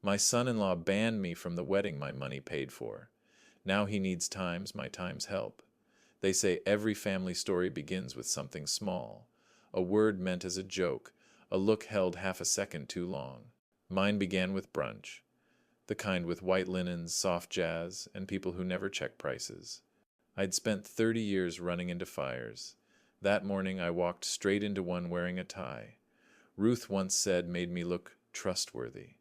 My son-in-law banned me from the wedding my money paid for. Now he needs my time's help. They say every family story begins with something small. A word meant as a joke, a look held half a second too long. Mine began with brunch, the kind with white linens, soft jazz, and people who never check prices. I'd spent 30 years running into fires. That morning I walked straight into one wearing a tie. Ruth once said made me look trustworthy.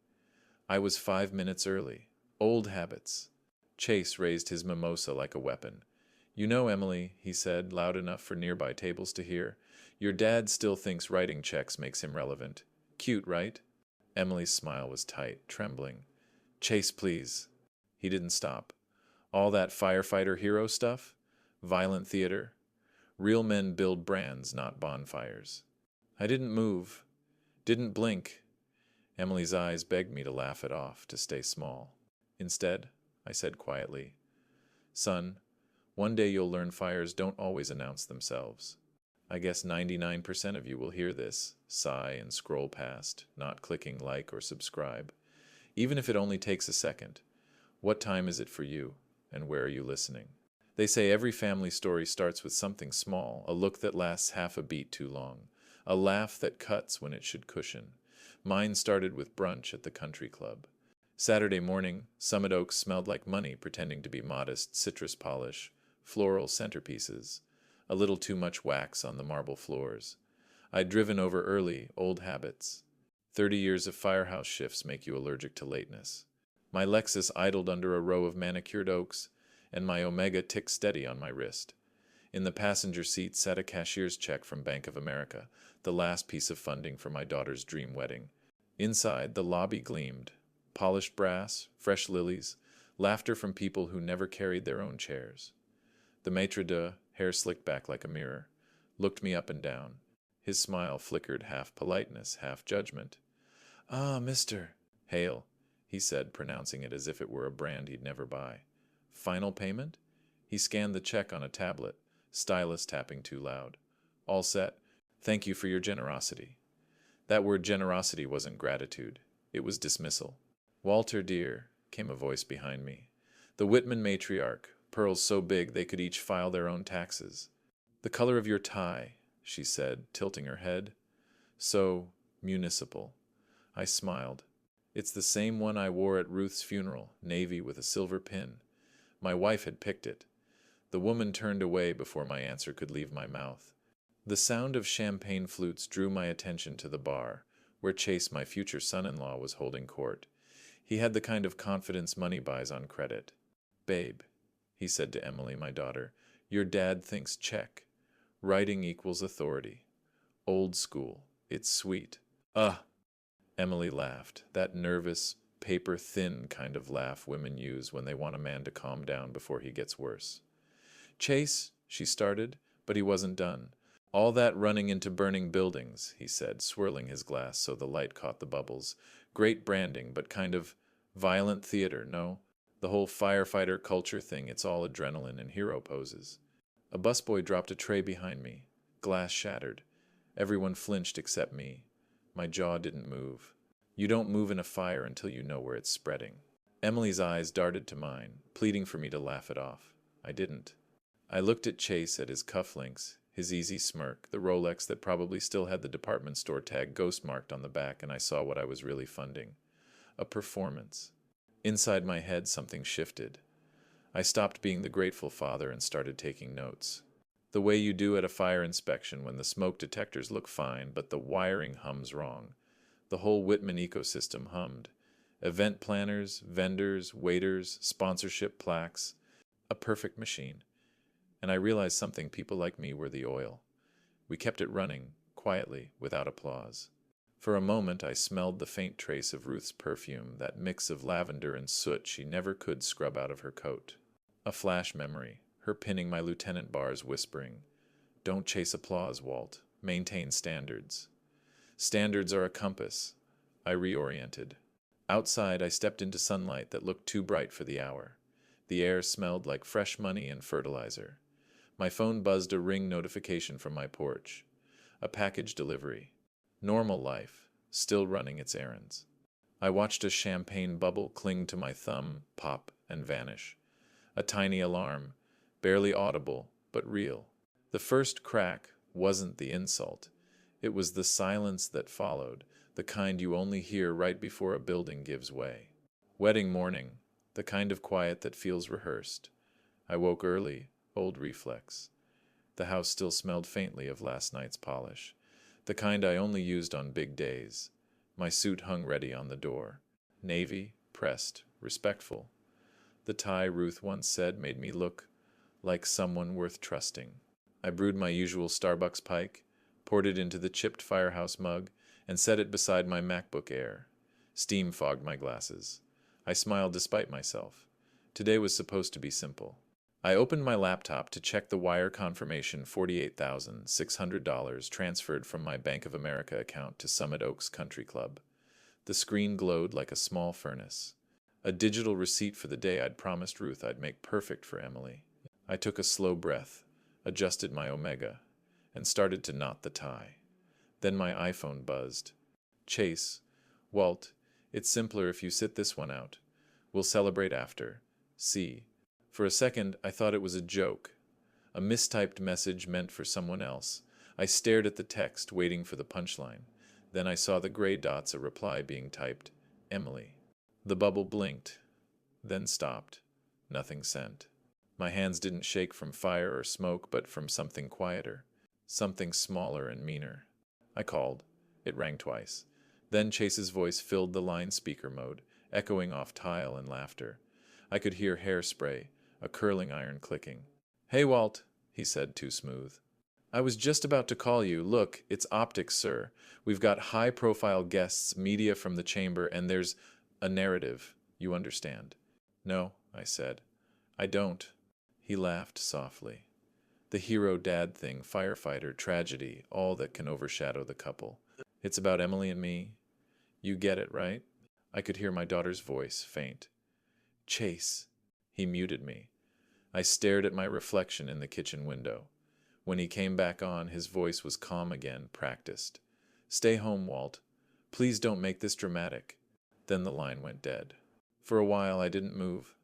I was 5 minutes early. Old habits. Chase raised his mimosa like a weapon. "You know, Emily," he said, loud enough for nearby tables to hear, "your dad still thinks writing checks makes him relevant. Cute, right?" Emily's smile was tight, trembling. "Chase, please." He didn't stop. "All that firefighter hero stuff? Violent theater? Real men build brands, not bonfires." I didn't move, didn't blink. Emily's eyes begged me to laugh it off, to stay small. Instead, I said quietly, "Son, one day you'll learn fires don't always announce themselves. I guess 99% of you will hear this, sigh and scroll past, not clicking like or subscribe. Even if it only takes a second. What time is it for you, and where are you listening?" They say every family story starts with something small, a look that lasts half a beat too long, a laugh that cuts when it should cushion. Mine started with brunch at the country club. Saturday morning, Summit Oaks smelled like money pretending to be modest, citrus polish, floral centerpieces, a little too much wax on the marble floors. I'd driven over early, old habits. 30 years of firehouse shifts make you allergic to lateness. My Lexus idled under a row of manicured oaks, and my Omega ticked steady on my wrist. In the passenger seat sat a cashier's check from Bank of America, the last piece of funding for my daughter's dream wedding. Inside, the lobby gleamed. Polished brass, fresh lilies, laughter from people who never carried their own chairs. The maitre d', hair slicked back like a mirror, looked me up and down. His smile flickered half politeness, half judgment. "Ah, Mr. Hale," he said, pronouncing it as if it were a brand he'd never buy. "Final payment?" He scanned the check on a tablet, stylus tapping too loud. "All set. Thank you for your generosity." That word generosity wasn't gratitude. It was dismissal. "Walter, dear," came a voice behind me. "The Whitman matriarch, pearls so big they could each file their own taxes." "The color of your tie," she said, tilting her head. "So municipal." I smiled. "It's the same one I wore at Ruth's funeral, navy with a silver pin. My wife had picked it." The woman turned away before my answer could leave my mouth. The sound of champagne flutes drew my attention to the bar, where Chase, my future son-in-law, was holding court. He had the kind of confidence money buys on credit. "Babe," he said to Emily, my daughter, "your dad thinks check. Writing equals authority. Old school. It's sweet." "Ugh!" Emily laughed, that nervous, paper-thin kind of laugh women use when they want a man to calm down before he gets worse. "Chase," she started, but he wasn't done. "All that running into burning buildings," he said, swirling his glass so the light caught the bubbles. "Great branding, but kind of violent theater, no? The whole firefighter culture thing, it's all adrenaline and hero poses." A busboy dropped a tray behind me. Glass shattered. Everyone flinched except me. My jaw didn't move. You don't move in a fire until you know where it's spreading. Emily's eyes darted to mine, pleading for me to laugh it off. I didn't. I looked at Chase, at his cufflinks, his easy smirk, the Rolex that probably still had the department store tag ghost-marked on the back, and I saw what I was really funding. A performance. Inside my head, something shifted. I stopped being the grateful father and started taking notes. The way you do at a fire inspection when the smoke detectors look fine, but the wiring hums wrong. The whole Whitman ecosystem hummed. Event planners, vendors, waiters, sponsorship plaques. A perfect machine. And I realized something: people like me were the oil. We kept it running, quietly, without applause. For a moment I smelled the faint trace of Ruth's perfume, that mix of lavender and soot she never could scrub out of her coat. A flash memory, her pinning my lieutenant bars, whispering, "Don't chase applause, Walt. Maintain standards." Standards are a compass. I reoriented. Outside I stepped into sunlight that looked too bright for the hour. The air smelled like fresh money and fertilizer. My phone buzzed a ring notification from my porch. A package delivery. Normal life, still running its errands. I watched a champagne bubble cling to my thumb, pop, and vanish. A tiny alarm, barely audible, but real. The first crack wasn't the insult. It was the silence that followed, the kind you only hear right before a building gives way. Wedding morning, the kind of quiet that feels rehearsed. I woke early, old reflex. The house still smelled faintly of last night's polish, the kind I only used on big days. My suit hung ready on the door. Navy, pressed, respectful. The tie Ruth once said made me look like someone worth trusting. I brewed my usual Starbucks pike, poured it into the chipped firehouse mug, and set it beside my MacBook Air. Steam fogged my glasses. I smiled despite myself. Today was supposed to be simple. I opened my laptop to check the wire confirmation $48,600 transferred from my Bank of America account to Summit Oaks Country Club. The screen glowed like a small furnace. A digital receipt for the day I'd promised Ruth I'd make perfect for Emily. I took a slow breath, adjusted my omega, and started to knot the tie. Then my iPhone buzzed. Chase, Walt, it's simpler if you sit this one out. We'll celebrate after. See. For a second, I thought it was a joke, a mistyped message meant for someone else. I stared at the text, waiting for the punchline. Then I saw the gray dots, a reply being typed, Emily. The bubble blinked, then stopped. Nothing sent. My hands didn't shake from fire or smoke, but from something quieter, something smaller and meaner. I called. It rang twice. Then Chase's voice filled the line speaker mode, echoing off tile and laughter. I could hear hairspray, a curling iron clicking. Hey, Walt, he said, too smooth. I was just about to call you. Look, it's optics, sir. We've got high-profile guests, media from the chamber, and there's a narrative. You understand? No, I said. I don't. He laughed softly. The hero dad thing, firefighter, tragedy, all that can overshadow the couple. It's about Emily and me. You get it, right? I could hear my daughter's voice, faint. Chase. He muted me. I stared at my reflection in the kitchen window. When he came back on, his voice was calm again, practiced. Stay home, Walt. Please don't make this dramatic. Then the line went dead. For a while, I didn't move.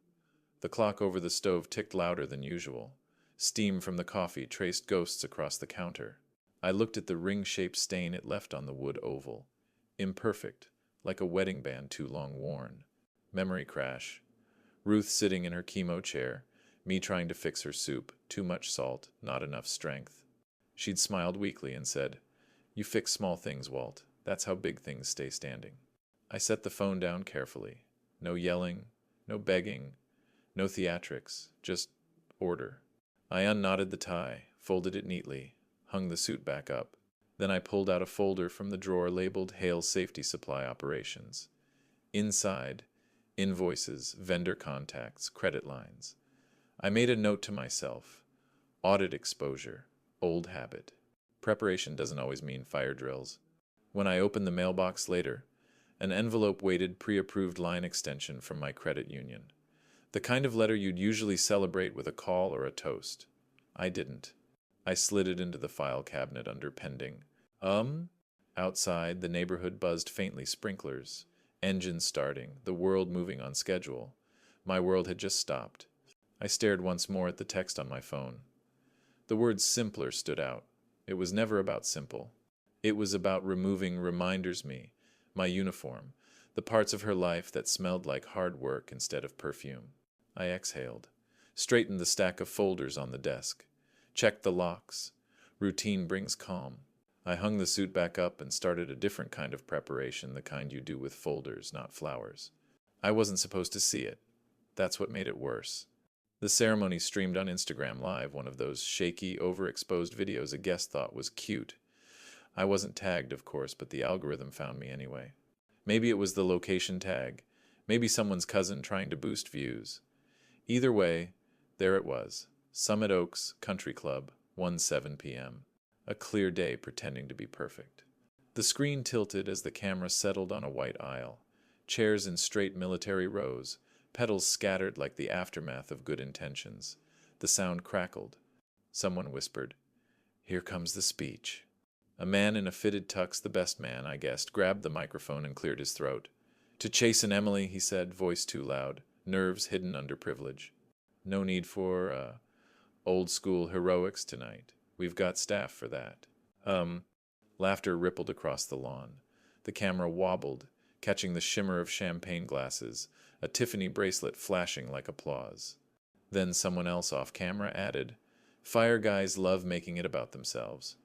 The clock over the stove ticked louder than usual. Steam from the coffee traced ghosts across the counter. I looked at the ring-shaped stain it left on the wood oval. Imperfect, like a wedding band too long worn. Memory crash. Ruth sitting in her chemo chair, me trying to fix her soup, too much salt, not enough strength. She'd smiled weakly and said, You fix small things, Walt. That's how big things stay standing. I set the phone down carefully. No yelling, no begging, no theatrics, just order. I unknotted the tie, folded it neatly, hung the suit back up. Then I pulled out a folder from the drawer labeled Hale Safety Supply Operations. Inside, invoices, vendor contacts, credit lines. I made a note to myself. Audit exposure. Old habit. Preparation doesn't always mean fire drills. When I opened the mailbox later, an envelope weighted pre-approved line extension from my credit union. The kind of letter you'd usually celebrate with a call or a toast. I didn't. I slid it into the file cabinet under pending. Outside, the neighborhood buzzed faintly, sprinklers. Engines starting, the world moving on schedule. My world had just stopped. I stared once more at the text on my phone. The word simpler stood out. It was never about simple. It was about removing reminders me, my uniform, the parts of her life that smelled like hard work instead of perfume. I exhaled, straightened the stack of folders on the desk, checked the locks. Routine brings calm. I hung the suit back up and started a different kind of preparation, the kind you do with folders, not flowers. I wasn't supposed to see it. That's what made it worse. The ceremony streamed on Instagram Live, one of those shaky, overexposed videos a guest thought was cute. I wasn't tagged, of course, but the algorithm found me anyway. Maybe it was the location tag. Maybe someone's cousin trying to boost views. Either way, there it was. Summit Oaks Country Club, 1:07 p.m. A clear day pretending to be perfect. The screen tilted as the camera settled on a white aisle. Chairs in straight military rows, petals scattered like the aftermath of good intentions. The sound crackled. Someone whispered, Here comes the speech. A man in a fitted tux, the best man, I guessed, grabbed the microphone and cleared his throat. To Chase and Emily, he said, voice too loud, nerves hidden under privilege. No need for, old-school heroics tonight. We've got staff for that. Um, Laughter rippled across the lawn. The camera wobbled, catching the shimmer of champagne glasses, a Tiffany bracelet flashing like applause. Then someone else off camera added, "Fire guys love making it about themselves."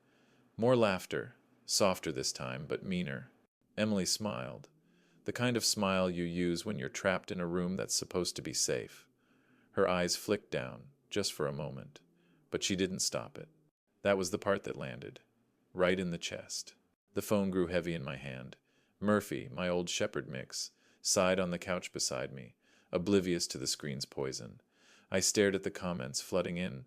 More laughter, softer this time, but meaner. Emily smiled, the kind of smile you use when you're trapped in a room that's supposed to be safe. Her eyes flicked down, just for a moment, but she didn't stop it. That was the part that landed, right in the chest. The phone grew heavy in my hand. Murphy, my old shepherd mix, sighed on the couch beside me, oblivious to the screen's poison. I stared at the comments flooding in.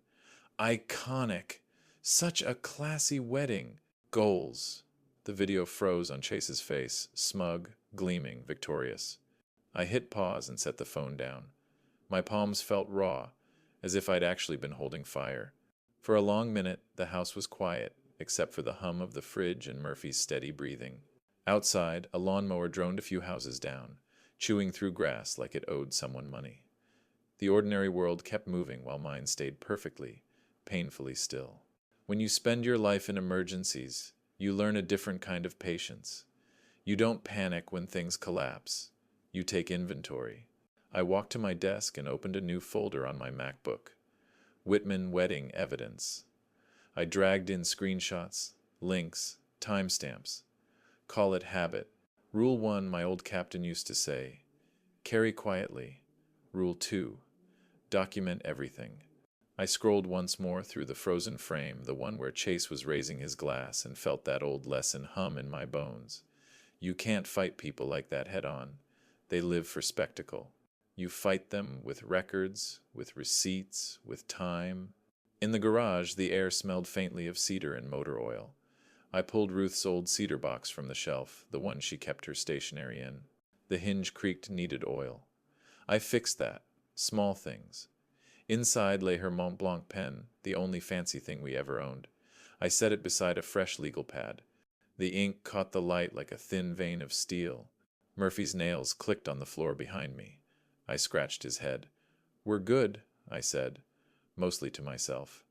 Iconic! Such a classy wedding! Goals! The video froze on Chase's face, smug, gleaming, victorious. I hit pause and set the phone down. My palms felt raw, as if I'd actually been holding fire. For a long minute, the house was quiet, except for the hum of the fridge and Murphy's steady breathing. Outside, a lawnmower droned a few houses down, chewing through grass like it owed someone money. The ordinary world kept moving while mine stayed perfectly, painfully still. When you spend your life in emergencies, you learn a different kind of patience. You don't panic when things collapse. You take inventory. I walked to my desk and opened a new folder on my MacBook. Whitman wedding evidence. I dragged in screenshots, links, timestamps. Call it habit. Rule 1, my old captain used to say. Carry quietly. Rule 2. Document everything. I scrolled once more through the frozen frame, the one where Chase was raising his glass, and felt that old lesson hum in my bones. You can't fight people like that head on. They live for spectacle. You fight them with records, with receipts, with time. In the garage, the air smelled faintly of cedar and motor oil. I pulled Ruth's old cedar box from the shelf, the one she kept her stationery in. The hinge creaked needed oil. I fixed that. Small things. Inside lay her Mont Blanc pen, the only fancy thing we ever owned. I set it beside a fresh legal pad. The ink caught the light like a thin vein of steel. Murphy's nails clicked on the floor behind me. I scratched his head. "We're good," I said, mostly to myself.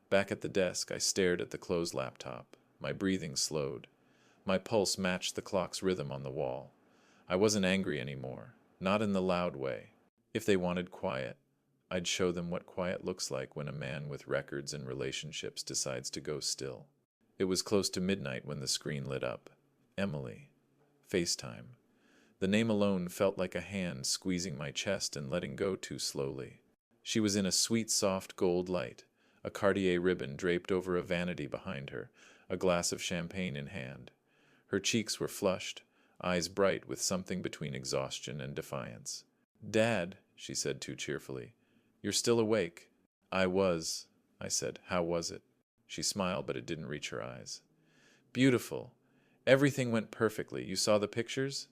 Back at the desk, I stared at the closed laptop. My breathing slowed. My pulse matched the clock's rhythm on the wall. I wasn't angry anymore, not in the loud way. If they wanted quiet, I'd show them what quiet looks like when a man with records and relationships decides to go still. It was close to midnight when the screen lit up. Emily. FaceTime. The name alone felt like a hand squeezing my chest and letting go too slowly. She was in a sweet, soft gold light, a Cartier ribbon draped over a vanity behind her, a glass of champagne in hand. Her cheeks were flushed, eyes bright with something between exhaustion and defiance. "Dad," she said too cheerfully, "you're still awake." "I was," I said. "How was it?" She smiled, but it didn't reach her eyes. "Beautiful. Everything went perfectly. You saw the pictures?"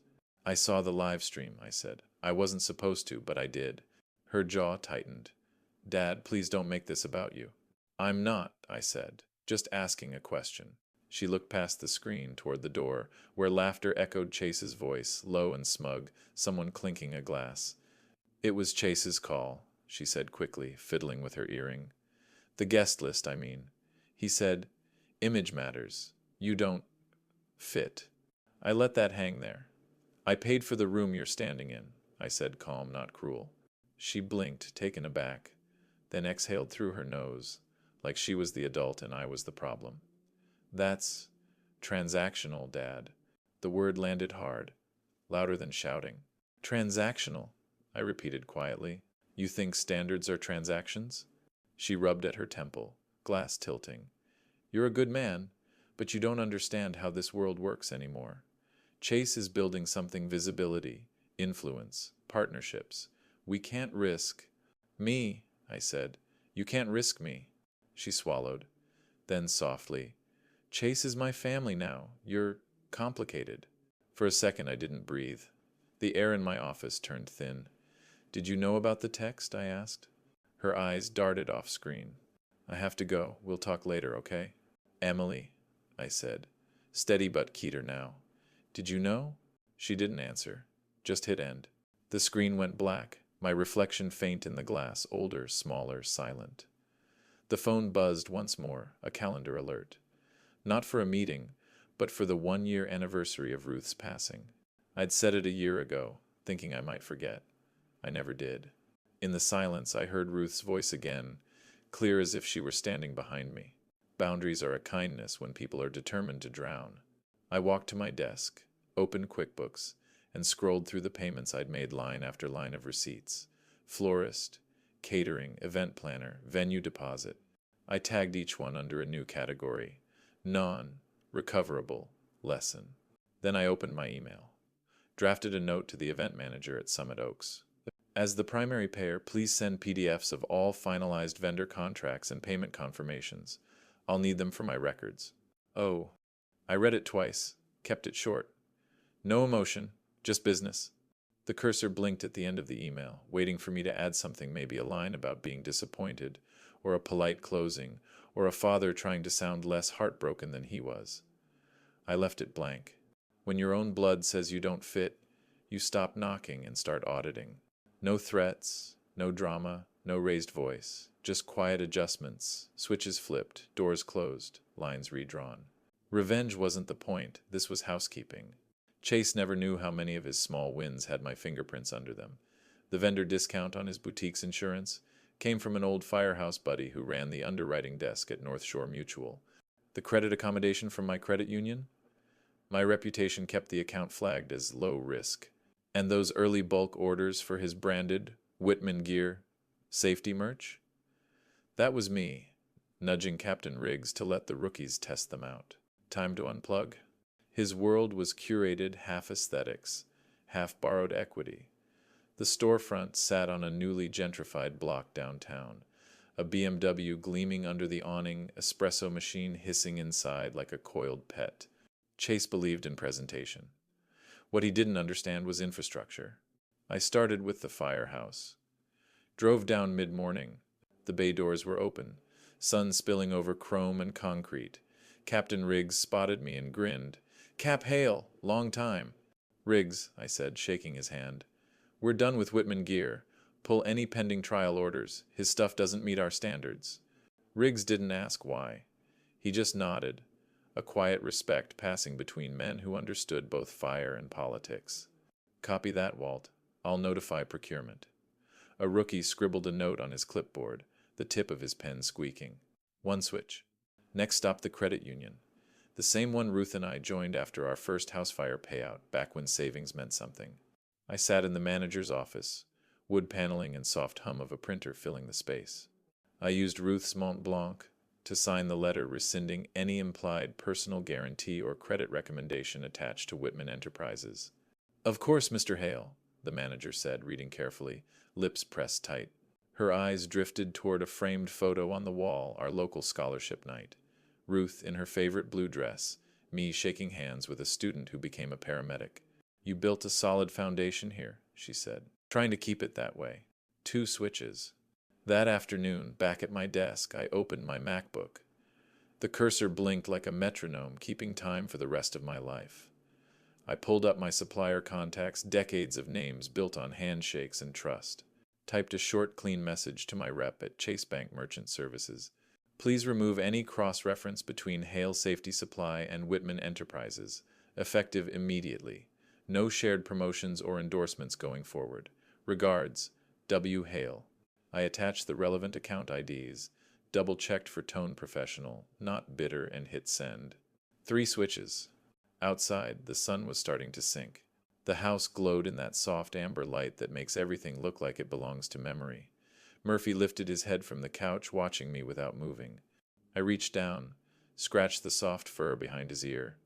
"I saw the live stream," I said. "I wasn't supposed to, but I did." Her jaw tightened. "Dad, please don't make this about you." "I'm not," I said, "just asking a question." She looked past the screen toward the door, where laughter echoed Chase's voice, low and smug, someone clinking a glass. "It was Chase's call," she said quickly, fiddling with her earring. "The guest list, I mean. He said, 'Image matters. You don't fit.'" I let that hang there. "I paid for the room you're standing in," I said, calm, not cruel. She blinked, taken aback, then exhaled through her nose, like she was the adult and I was the problem. "That's transactional, Dad." The word landed hard, louder than shouting. "Transactional," I repeated quietly. "You think standards are transactions?" She rubbed at her temple, glass tilting. "You're a good man, but you don't understand how this world works anymore. Chase is building something visibility, influence, partnerships. We can't risk—" "Me," I said. "You can't risk me." She swallowed. Then softly, "Chase is my family now. You're complicated." For a second I didn't breathe. The air in my office turned thin. "Did you know about the text?" I asked. Her eyes darted off screen. "I have to go. We'll talk later, okay?" "Emily," I said, steady but Keeter now. "Did you know?" She didn't answer. Just hit end. The screen went black, my reflection faint in the glass, older, smaller, silent. The phone buzzed once more, a calendar alert. Not for a meeting, but for the 1-year anniversary of Ruth's passing. I'd set it a year ago, thinking I might forget. I never did. In the silence, I heard Ruth's voice again, clear as if she were standing behind me. Boundaries are a kindness when people are determined to drown. I walked to my desk, opened QuickBooks, and scrolled through the payments I'd made line after line of receipts. Florist, catering, event planner, venue deposit. I tagged each one under a new category. Non-recoverable lesson. Then I opened my email. Drafted a note to the event manager at Summit Oaks. As the primary payer, please send PDFs of all finalized vendor contracts and payment confirmations. I'll need them for my records. Oh, I read it twice, kept it short. No emotion, just business. The cursor blinked at the end of the email, waiting for me to add something, maybe a line about being disappointed, or a polite closing, or a father trying to sound less heartbroken than he was. I left it blank. When your own blood says you don't fit, you stop knocking and start auditing. No threats, no drama, no raised voice, just quiet adjustments, switches flipped, doors closed, lines redrawn. Revenge wasn't the point, this was housekeeping. Chase never knew how many of his small wins had my fingerprints under them. The vendor discount on his boutique's insurance came from an old firehouse buddy who ran the underwriting desk at North Shore Mutual. The credit accommodation from my credit union? My reputation kept the account flagged as low risk. And those early bulk orders for his branded Whitman gear safety merch? That was me, nudging Captain Riggs to let the rookies test them out. Time to unplug. His world was curated half aesthetics, half borrowed equity. The storefront sat on a newly gentrified block downtown, a BMW gleaming under the awning, espresso machine hissing inside like a coiled pet. Chase believed in presentation. What he didn't understand was infrastructure. I started with the firehouse. Drove down mid-morning. The bay doors were open, sun spilling over chrome and concrete. Captain Riggs spotted me and grinned. "Cap Hale, long time." "Riggs," I said, shaking his hand. "We're done with Whitman gear. Pull any pending trial orders. His stuff doesn't meet our standards." Riggs didn't ask why. He just nodded, a quiet respect passing between men who understood both fire and politics. "Copy that, Walt. I'll notify procurement." A rookie scribbled a note on his clipboard, the tip of his pen squeaking. One switch. Next stop, the credit union. The same one Ruth and I joined after our first house fire payout, back when savings meant something. I sat in the manager's office, wood paneling and soft hum of a printer filling the space. I used Ruth's Mont Blanc to sign the letter rescinding any implied personal guarantee or credit recommendation attached to Whitman Enterprises. "Of course, Mr. Hale," the manager said, reading carefully, lips pressed tight. Her eyes drifted toward a framed photo on the wall, our local scholarship night. Ruth in her favorite blue dress, me shaking hands with a student who became a paramedic. "You built a solid foundation here," she said, trying to keep it that way. 2 switches. That afternoon, back at my desk, I opened my MacBook. The cursor blinked like a metronome, keeping time for the rest of my life. I pulled up my supplier contacts, decades of names built on handshakes and trust. Typed a short, clean message to my rep at Chase Bank Merchant Services. "Please remove any cross-reference between Hale Safety Supply and Whitman Enterprises, effective immediately. No shared promotions or endorsements going forward. Regards, W. Hale." I attached the relevant account IDs, double-checked for tone professional, not bitter, and hit send. 3 switches. Outside, the sun was starting to sink. The house glowed in that soft amber light that makes everything look like it belongs to memory. Murphy lifted his head from the couch, watching me without moving. I reached down, scratched the soft fur behind his ear.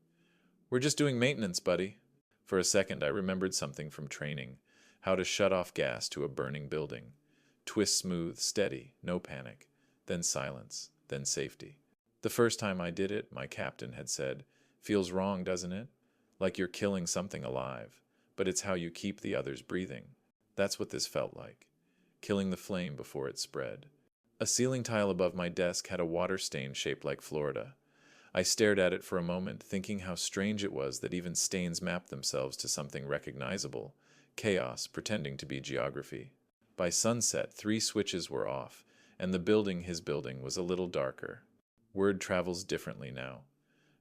"We're just doing maintenance, buddy." For a second, I remembered something from training, how to shut off gas to a burning building. Twist smooth, steady, no panic. Then silence, then safety. The first time I did it, my captain had said, "Feels wrong, doesn't it? Like you're killing something alive. But it's how you keep the others breathing." That's what this felt like. Killing the flame before it spread. A ceiling tile above my desk had a water stain shaped like Florida. I stared at it for a moment, thinking how strange it was that even stains mapped themselves to something recognizable. chaos pretending to be geography. By sunset, 3 switches were off, and the building, his building, was a little darker. Word travels differently now,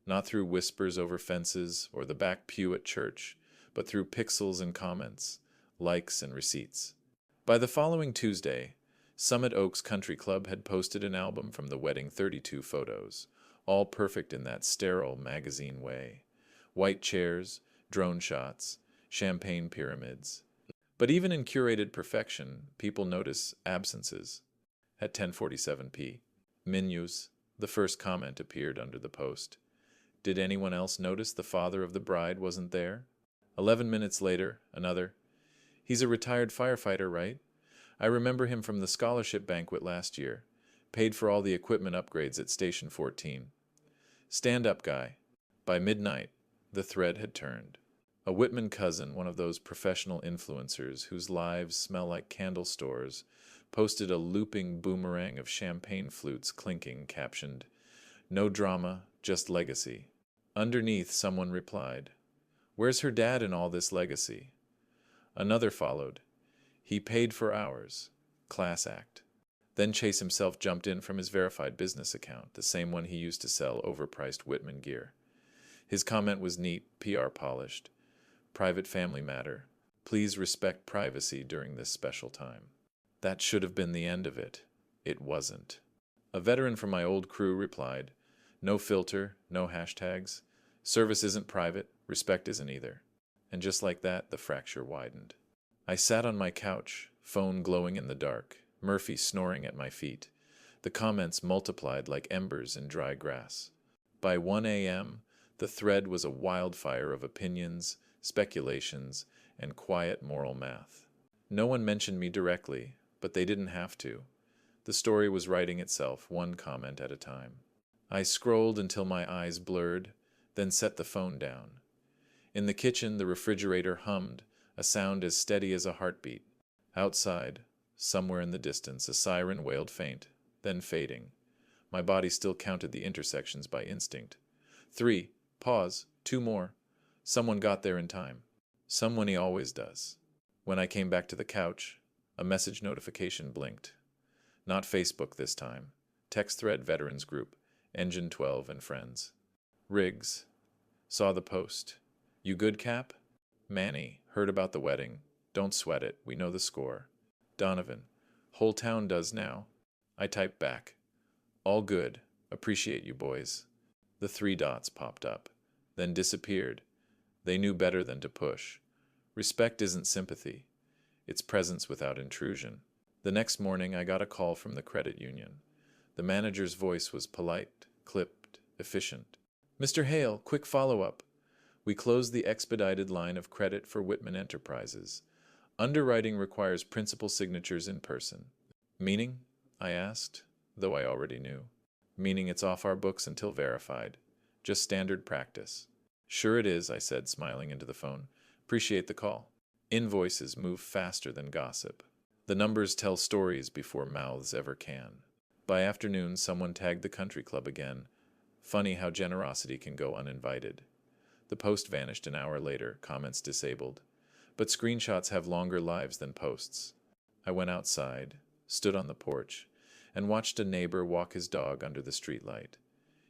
not through whispers over fences or the back pew at church, but through pixels and comments, likes and receipts. By the following Tuesday, Summit Oaks Country Club had posted an album from the wedding, 32 photos, all perfect in that sterile magazine way. White chairs, drone shots, champagne pyramids. But even in curated perfection, people notice absences. At 10:47 p. Menus, the first comment appeared under the post. Did anyone else notice the father of the bride wasn't there? 11 minutes later, another. He's a retired firefighter, right? I remember him from the scholarship banquet last year. Paid for all the equipment upgrades at Station 14. Stand up, guy. By midnight, the thread had turned. A Whitman cousin, one of those professional influencers whose lives smell like candle stores, posted a looping boomerang of champagne flutes clinking, captioned, "No drama, just legacy." Underneath, someone replied, "Where's her dad in all this legacy?" Another followed, "He paid for ours. Class act." Then Chase himself jumped in from his verified business account, the same one he used to sell overpriced Whitman gear. His comment was neat, PR polished. "Private family matter. Please respect privacy during this special time." That should have been the end of it. It wasn't. A veteran from my old crew replied, "No filter, no hashtags. Service isn't private, respect isn't either." And just like that, the fracture widened. I sat on my couch, phone glowing in the dark, Murphy snoring at my feet. The comments multiplied like embers in dry grass. By 1 a.m., the thread was a wildfire of opinions, speculations, and quiet moral math. No one mentioned me directly, but they didn't have to. The story was writing itself, one comment at a time. I scrolled until my eyes blurred, then set the phone down. In the kitchen, the refrigerator hummed, a sound as steady as a heartbeat. Outside, somewhere in the distance, a siren wailed faint, then fading. My body still counted the intersections by instinct. 3, pause, 2 more. Someone got there in time. Someone, he always does. When I came back to the couch, a message notification blinked. Not Facebook this time. Text thread veterans group, Engine 12 and friends. Riggs. Saw the post. "You good, Cap?" Manny. "Heard about the wedding. Don't sweat it. We know the score." Donovan. "Whole town does now." I typed back. "All good. Appreciate you, boys." The 3 dots popped up, then disappeared. They knew better than to push. Respect isn't sympathy. It's presence without intrusion. The next morning, I got a call from the credit union. The manager's voice was polite, clipped, efficient. "Mr. Hale, quick follow-up. We closed the expedited line of credit for Whitman Enterprises. Underwriting requires principal signatures in person." "Meaning?" I asked, though I already knew. "Meaning it's off our books until verified. Just standard practice." "Sure it is," I said, smiling into the phone. "Appreciate the call." Invoices move faster than gossip. The numbers tell stories before mouths ever can. By afternoon, someone tagged the country club again. Funny how generosity can go uninvited. The post vanished an hour later, comments disabled. But screenshots have longer lives than posts. I went outside, stood on the porch, and watched a neighbor walk his dog under the streetlight.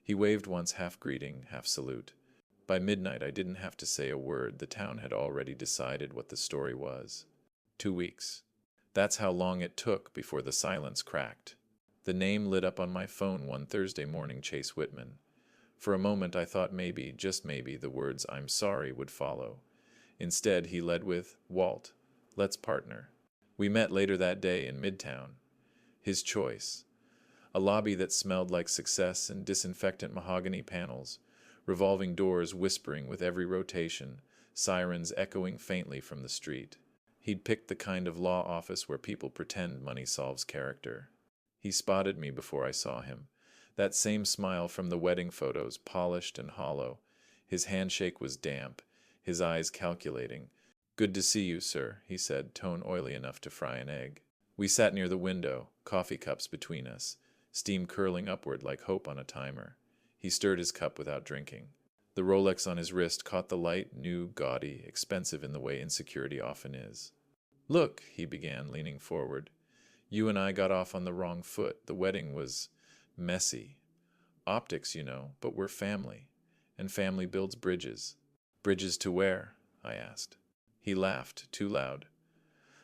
He waved once, half greeting, half salute. By midnight, I didn't have to say a word. The town had already decided what the story was. 2 weeks. That's how long it took before the silence cracked. The name lit up on my phone one Thursday morning, Chase Whitman. For a moment, I thought maybe, just maybe, the words "I'm sorry" would follow. Instead, he led with, "Walt, let's partner." We met later that day in Midtown. His choice. A lobby that smelled like success and disinfectant mahogany panels, revolving doors whispering with every rotation, sirens echoing faintly from the street. He'd picked the kind of law office where people pretend money solves character. He spotted me before I saw him. That same smile from the wedding photos, polished and hollow. His handshake was damp, his eyes calculating. "Good to see you, sir," he said, tone oily enough to fry an egg. We sat near the window, coffee cups between us, steam curling upward like hope on a timer. He stirred his cup without drinking. The Rolex on his wrist caught the light, new, gaudy, expensive in the way insecurity often is. Look, he began, leaning forward. You and I got off on the wrong foot. The wedding was messy. Optics, you know, but we're family. And family builds bridges. Bridges to where? I asked. He laughed, too loud.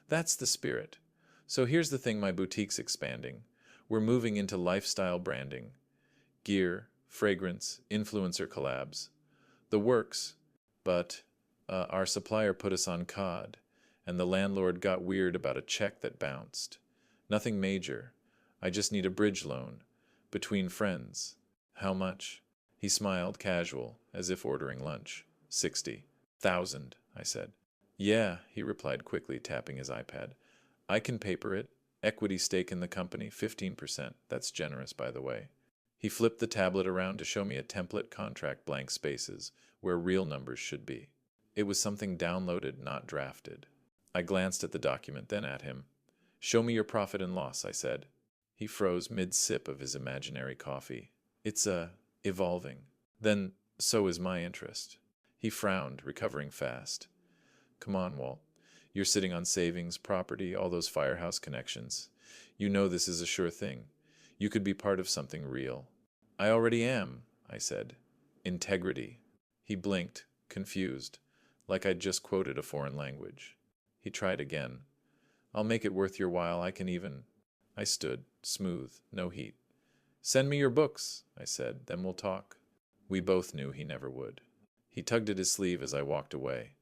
That's the spirit. So here's the thing, my boutique's expanding. We're moving into lifestyle branding. Gear, fragrance, influencer collabs. The works. But our supplier put us on cod, and the landlord got weird about a check that bounced. Nothing major. I just need a bridge loan. Between friends. How much? He smiled, casual, as if ordering lunch. 60,000, I said. Yeah, he replied quickly, tapping his iPad. I can paper it. Equity stake in the company, 15%. That's generous, by the way. He flipped the tablet around to show me a template contract, blank spaces, where real numbers should be. It was something downloaded, not drafted. I glanced at the document, then at him. Show me your profit and loss, I said. He froze mid-sip of his imaginary coffee. It's evolving. Then so is my interest. He frowned, recovering fast. Come on, Walt. You're sitting on savings, property, all those firehouse connections. You know this is a sure thing. You could be part of something real. I already am, I said. Integrity. He blinked, confused, like I'd just quoted a foreign language. He tried again. I'll make it worth your while. I stood, smooth, no heat. Send me your books, I said, then we'll talk. We both knew he never would. He tugged at his sleeve as I walked away.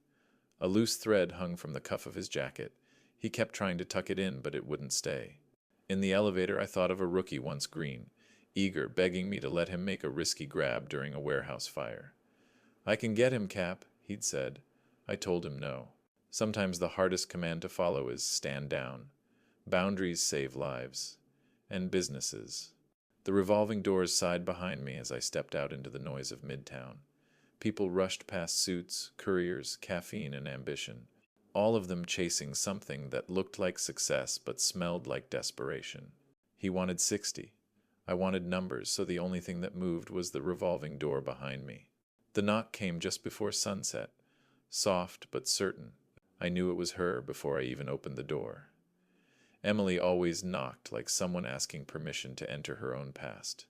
A loose thread hung from the cuff of his jacket. He kept trying to tuck it in, but it wouldn't stay. In the elevator, I thought of a rookie once green, eager, begging me to let him make a risky grab during a warehouse fire. I can get him, Cap, he'd said. I told him no. Sometimes the hardest command to follow is stand down. Boundaries save lives. And businesses. The revolving doors sighed behind me as I stepped out into the noise of Midtown. People rushed past suits, couriers, caffeine, and ambition, all of them chasing something that looked like success but smelled like desperation. He wanted 60. I wanted numbers, so the only thing that moved was the revolving door behind me. The knock came just before sunset, soft but certain. I knew it was her before I even opened the door. Emily always knocked like someone asking permission to enter her own past.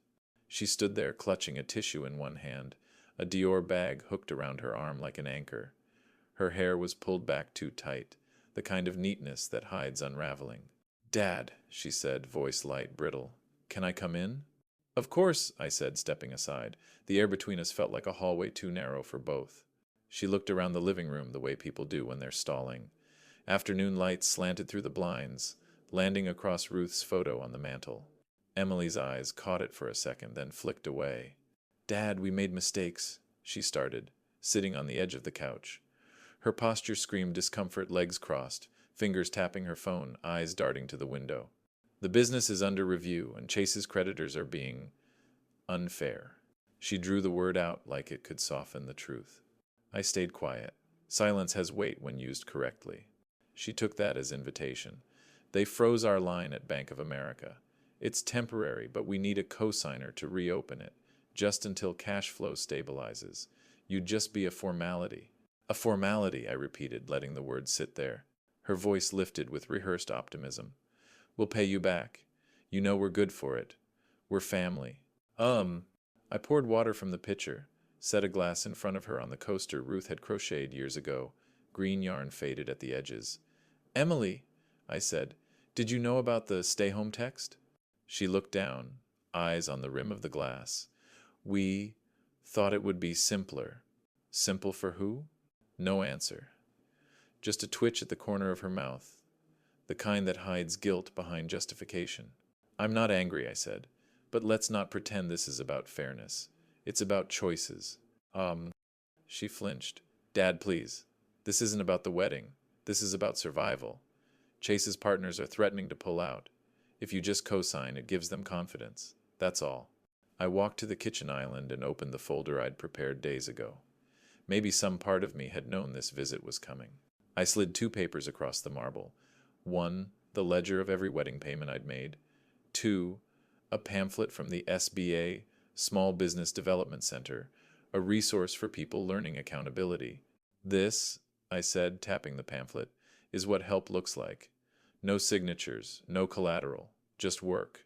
She stood there clutching a tissue in one hand, a Dior bag hooked around her arm like an anchor. Her hair was pulled back too tight, the kind of neatness that hides unraveling. Dad, she said, voice light, brittle. Can I come in? Of course, I said, stepping aside. The air between us felt like a hallway too narrow for both. She looked around the living room the way people do when they're stalling. Afternoon lights slanted through the blinds, landing across Ruth's photo on the mantel. Emily's eyes caught it for a second, then flicked away. Dad, we made mistakes, she started, sitting on the edge of the couch. Her posture screamed discomfort, legs crossed, fingers tapping her phone, eyes darting to the window. The business is under review, and Chase's creditors are being unfair. She drew the word out like it could soften the truth. I stayed quiet. Silence has weight when used correctly. She took that as invitation. They froze our line at Bank of America. It's temporary, but we need a cosigner to reopen it, just until cash flow stabilizes. You'd just be a formality. A formality, I repeated, letting the words sit there. Her voice lifted with rehearsed optimism. We'll pay you back. You know we're good for it. We're family. I poured water from the pitcher, set a glass in front of her on the coaster Ruth had crocheted years ago. Green yarn faded at the edges. Emily, I said, did you know about the stay-home text? She looked down, eyes on the rim of the glass. We thought it would be simpler. Simple for who? No answer. Just a twitch at the corner of her mouth, the kind that hides guilt behind justification. I'm not angry, I said, but let's not pretend this is about fairness. It's about choices. She flinched. Dad, please. This isn't about the wedding. This is about survival. Chase's partners are threatening to pull out. If you just co-sign, it gives them confidence. That's all. I walked to the kitchen island and opened the folder I'd prepared days ago. Maybe some part of me had known this visit was coming. I slid 2 papers across the marble. 1, the ledger of every wedding payment I'd made. 2, a pamphlet from the SBA, Small Business Development Center, a resource for people learning accountability. This, I said, tapping the pamphlet, is what help looks like. No signatures, no collateral, just work.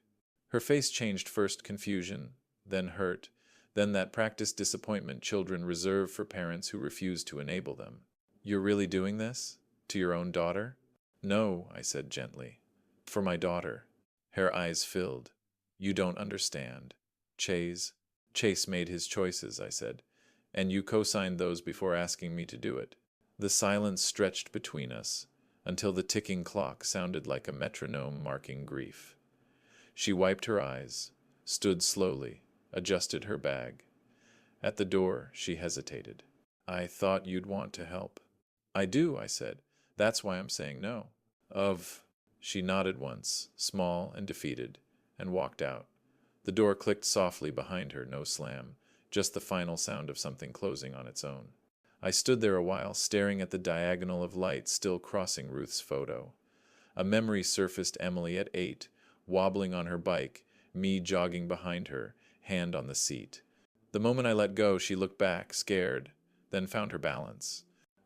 Her face changed, first confusion, then hurt, then that practiced disappointment children reserve for parents who refuse to enable them. You're really doing this? To your own daughter? No, I said gently. For my daughter. Her eyes filled. You don't understand. Chase made his choices, I said, and you co-signed those before asking me to do it. The silence stretched between us until the ticking clock sounded like a metronome marking grief. She wiped her eyes, stood slowly, adjusted her bag. At the door, she hesitated. I thought you'd want to help. I do, I said. That's why I'm saying no. She nodded once, small and defeated, and walked out. The door clicked softly behind her, no slam, just the final sound of something closing on its own. I stood there a while, staring at the diagonal of light still crossing Ruth's photo. A memory surfaced: Emily at 8, wobbling on her bike, me jogging behind her, hand on the seat. The moment I let go, she looked back, scared, then found her balance.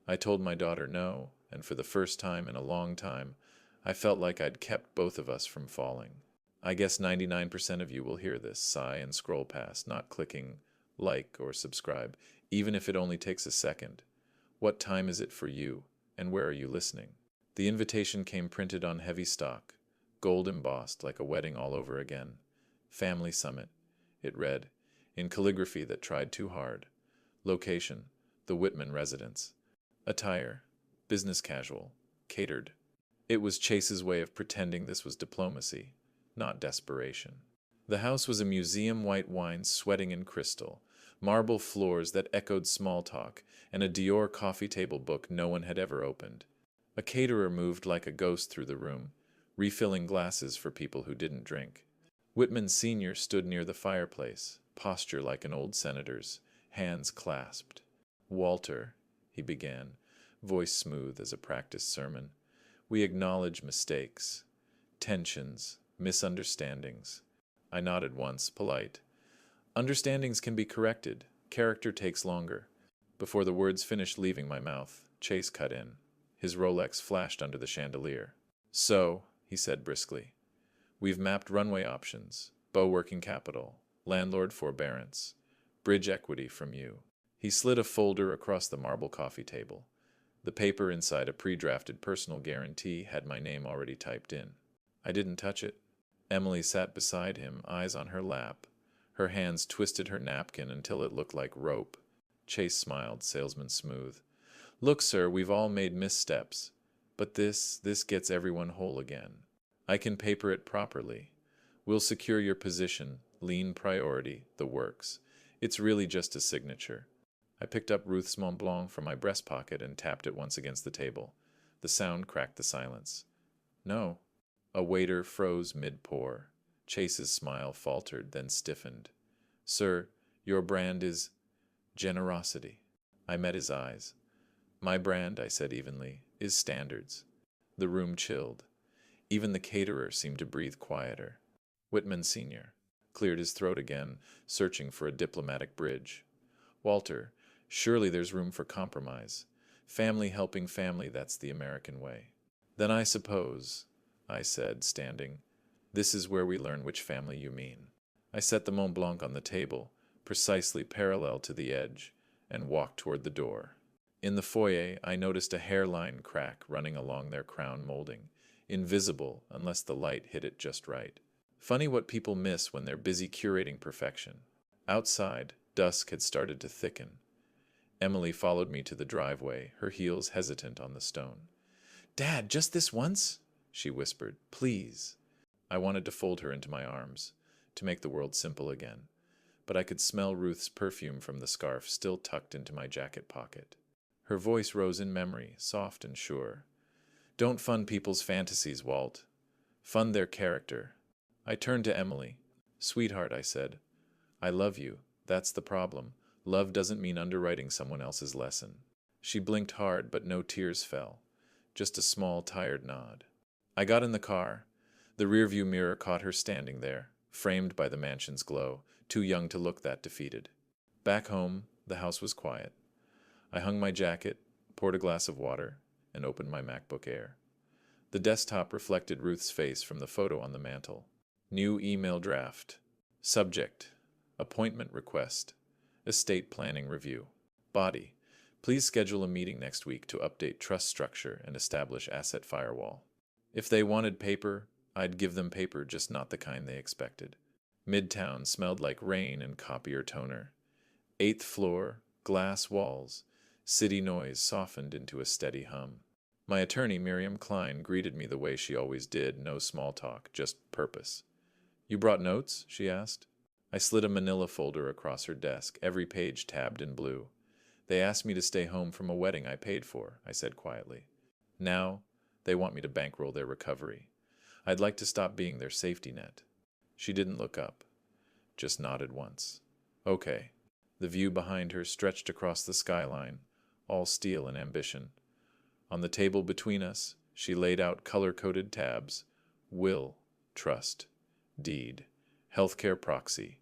I told my daughter no, and for the first time in a long time, I felt like I'd kept both of us from falling. I guess 99% of you will hear this, sigh, and scroll past, not clicking like or subscribe, even if it only takes a second. What time is it for you, and where are you listening? The invitation came printed on heavy stock, gold embossed like a wedding all over again. Family Summit, it read, in calligraphy that tried too hard. Location, the Whitman residence. Attire, business casual, catered. It was Chase's way of pretending this was diplomacy, not desperation. The house was a museum, white wine sweating in crystal, marble floors that echoed small talk, and a Dior coffee table book no one had ever opened. A caterer moved like a ghost through the room, refilling glasses for people who didn't drink. Whitman Sr. stood near the fireplace, posture like an old senator's, hands clasped. Walter, he began, voice smooth as a practiced sermon, we acknowledge mistakes, tensions, misunderstandings. I nodded once, polite. Understandings can be corrected. Character takes longer. Before the words finished leaving my mouth, Chase cut in. His Rolex flashed under the chandelier. So, he said briskly, we've mapped runway options, Bow working capital, landlord forbearance, bridge equity from you. He slid a folder across the marble coffee table. The paper inside a pre-drafted personal guarantee had my name already typed in. I didn't touch it. Emily sat beside him, eyes on her lap. Her hands twisted her napkin until it looked like rope. Chase smiled, salesman smooth. Look, sir, we've all made missteps. But this gets everyone whole again. I can paper it properly. We'll secure your position, lean priority, the works. It's really just a signature. I picked up Ruth's Mont Blanc from my breast pocket and tapped it once against the table. The sound cracked the silence. No. A waiter froze mid-pour. Chase's smile faltered, then stiffened. Sir, your brand is generosity. I met his eyes. My brand, I said evenly, is standards. The room chilled. Even the caterer seemed to breathe quieter. Whitman Sr. cleared his throat again, searching for a diplomatic bridge. Walter, surely there's room for compromise. Family helping family, that's the American way. Then I suppose, I said, standing, this is where we learn which family you mean. I set the Mont Blanc on the table, precisely parallel to the edge, and walked toward the door. In the foyer, I noticed a hairline crack running along their crown molding, invisible unless the light hit it just right. Funny what people miss when they're busy curating perfection. Outside, dusk had started to thicken. Emily followed me to the driveway, her heels hesitant on the stone. Dad, just this once? She whispered. Please. I wanted to fold her into my arms, to make the world simple again, but I could smell Ruth's perfume from the scarf still tucked into my jacket pocket. Her voice rose in memory, soft and sure. Don't fund people's fantasies, Walt. Fund their character. I turned to Emily. Sweetheart, I said, I love you. That's the problem. Love doesn't mean underwriting someone else's lesson. She blinked hard, but no tears fell. Just a small, tired nod. I got in the car. The rearview mirror caught her standing there, framed by the mansion's glow, too young to look that defeated. Back home, The house was quiet. I hung my jacket, poured a glass of water, and opened my MacBook Air. The desktop reflected Ruth's face from the photo on the mantel. New email draft. Subject: appointment request. Estate planning review. Body: please schedule a meeting next week to update trust structure and establish asset firewall. If they wanted paper, I'd give them paper, just not the kind they expected. Midtown smelled like rain and copier toner. 8th floor, glass walls. City noise softened into a steady hum. My attorney, Miriam Klein, greeted me the way she always did, no small talk, just purpose. "You brought notes?" she asked. I slid a manila folder across her desk, every page tabbed in blue. "They asked me to stay home from a wedding I paid for," I said quietly. "Now, they want me to bankroll their recovery. I'd like to stop being their safety net." She didn't look up, just nodded once. "Okay." The view behind her stretched across the skyline, all steel and ambition. On the table between us, she laid out color-coded tabs: will, trust, deed, healthcare proxy,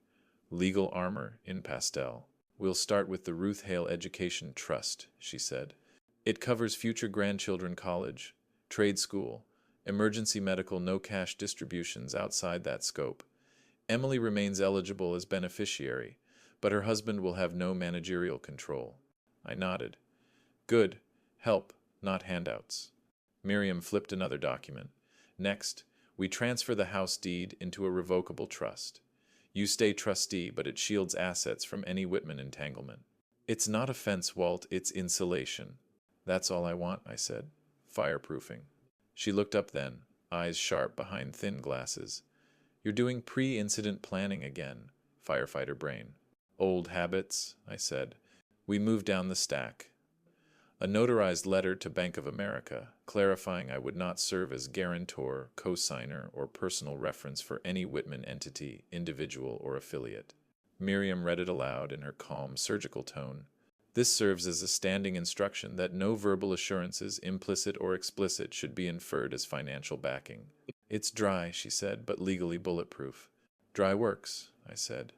legal armor in pastel. "We'll start with the Ruth Hale Education Trust," she said. "It covers future grandchildren college, trade school, emergency medical, no cash distributions outside that scope. Emily remains eligible as beneficiary, but her husband will have no managerial control." I nodded. "Good. Help, not handouts." Miriam flipped another document. "Next, we transfer the house deed into a revocable trust. You stay trustee, but it shields assets from any Whitman entanglement." "It's not a fence, Walt, it's insulation." "That's all I want," I said. "Fireproofing." She looked up then, eyes sharp behind thin glasses. "You're doing pre-incident planning again, firefighter brain." "Old habits," I said. We moved down the stack. A notarized letter to Bank of America, clarifying I would not serve as guarantor, cosigner, or personal reference for any Whitman entity, individual, or affiliate. Miriam read it aloud in her calm, surgical tone. "This serves as a standing instruction that no verbal assurances, implicit or explicit, should be inferred as financial backing." "It's dry," she said, "but legally bulletproof." "Dry works," I said.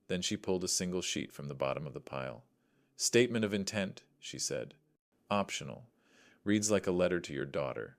Then she pulled a single sheet from the bottom of the pile. "Statement of intent," she said. "Optional. Reads like a letter to your daughter.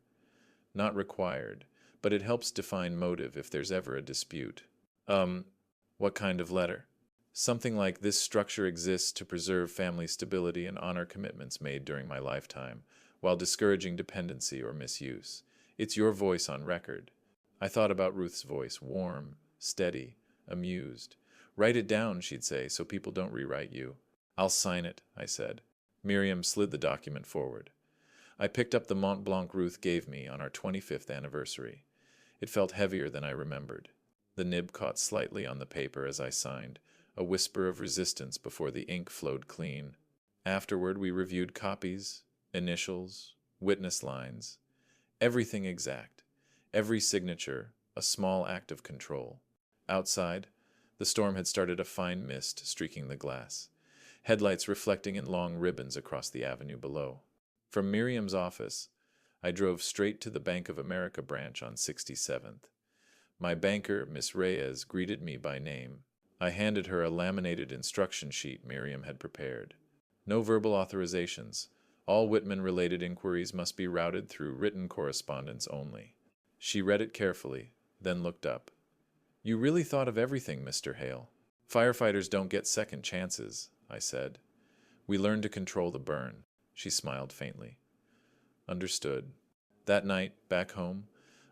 Not required, but it helps define motive if there's ever a dispute." What kind of letter?" "Something like, this structure exists to preserve family stability and honor commitments made during my lifetime, while discouraging dependency or misuse. It's your voice on record." I thought about Ruth's voice, warm, steady, amused. "Write it down," she'd say, "so people don't rewrite you." "I'll sign it," I said. Miriam slid the document forward. I picked up the Mont Blanc Ruth gave me on our 25th anniversary. It felt heavier than I remembered. The nib caught slightly on the paper as I signed, a whisper of resistance before the ink flowed clean. Afterward, we reviewed copies, initials, witness lines. Everything exact. Every signature, a small act of control. Outside, the storm had started, a fine mist streaking the glass, headlights reflecting in long ribbons across the avenue below. From Miriam's office, I drove straight to the Bank of America branch on 67th. My banker, Miss Reyes, greeted me by name. I handed her a laminated instruction sheet Miriam had prepared. "No verbal authorizations. All Whitman-related inquiries must be routed through written correspondence only." She read it carefully, then looked up. "You really thought of everything, Mr. Hale." "Firefighters don't get second chances," I said. "We learn to control the burn." She smiled faintly. "Understood." That night, back home,